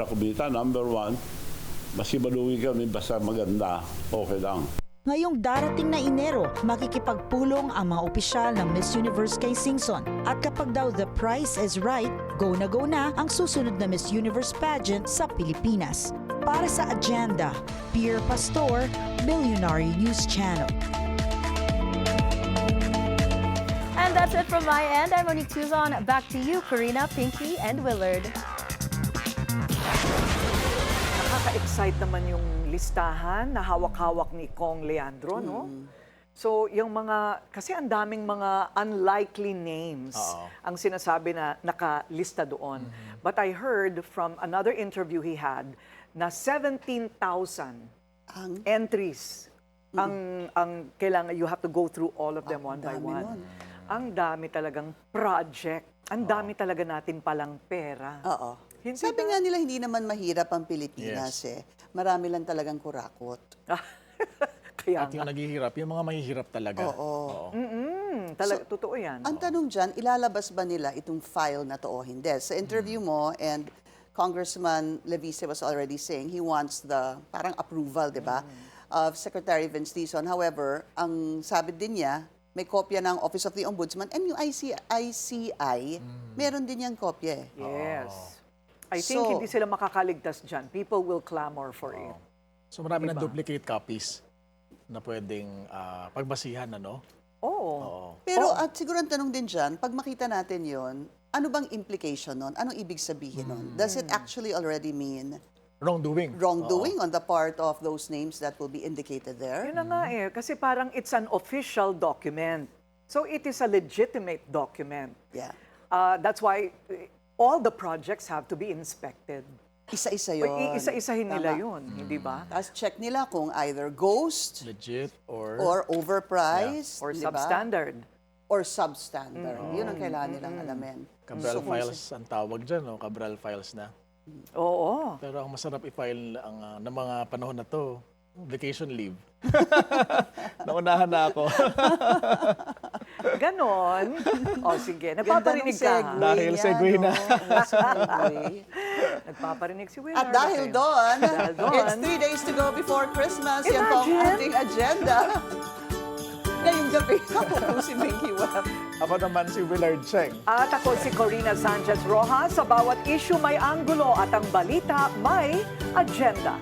kumita. Number one, maski maluwi kami, basta maganda, okay lang. Ngayong darating na Enero, makikipagpulong ang mga opisyal ng Miss Universe kay Singson. At kapag daw the price is right, go na ang susunod na Miss Universe pageant sa Pilipinas. Para sa Agenda, Pierre Pastor, Billionaire News Channel. And that's it from my end. I'm Monique Tuzon. Back to you, Karina, Pinky, and Willard. Nakaka-excite naman yung listahan na hawak-hawak ni Kong Leandro, no? So, yung mga, kasi ang daming mga unlikely names ang sinasabi na nakalista doon. But I heard from another interview he had na 17,000 entries ang kailangan, you have to go through all of them one by one. Ang dami talagang project. Ang dami talaga natin palang pera. Oo. Sabi nga nila, hindi naman mahirap ang Pilipinas eh. Marami lang talagang kurakot. Kaya at yung naghihirap, yung mga mahihirap talaga. Oo. Talaga, totoo yan. Ang tanong dyan, ilalabas ba nila itong file na to o hindi? Sa interview mo, and Congressman Levice was already saying he wants the parang approval, di ba, of Secretary Vince Dizon. However, ang sabi din niya, may kopya ng Office of the Ombudsman and yung ICI, meron din yung kopya eh. Yes. I think hindi sila makakaligtas dyan. People will clamor for it. So marami ng duplicate copies na pwedeng pagbasihan, ano? Oo. Pero at siguro ang tanong din dyan, pag makita natin yon, ano bang implication nun? Anong ibig sabihin nun? Does it actually already mean wrongdoing? Wrongdoing on the part of those names that will be indicated there? Yun na nga eh. Kasi parang it's an official document. So it is a legitimate document. Yeah. That's why all the projects have to be inspected. Isa-isa yun. Isa-isahin nila yun, hindi ba? Tapos check nila kung either ghost, legit, or overpriced, or di ba? substandard. Or substandard. Yun ang kailangan nilang alamin. Cabral files ang tawag dyan, no? Cabral files na. Oo. Pero ang masarap i-file ng mga panahon na to, vacation leave. Naunahan na ako. Ganon. O sige, nagpaparinig ka. segue. Dahil niya, segue na. Segue. Nagpaparinig si Winner. At dahil doon, Dahil doon, it's 3 days to go before Christmas. Yan po ang Imagine. ating agenda. Ngayong gabi, ako po si Minky Webb. Ako naman si Willard Cheng. At ako si Corina Sanchez Rojas. Sa bawat issue may anggulo at ang balita may agenda.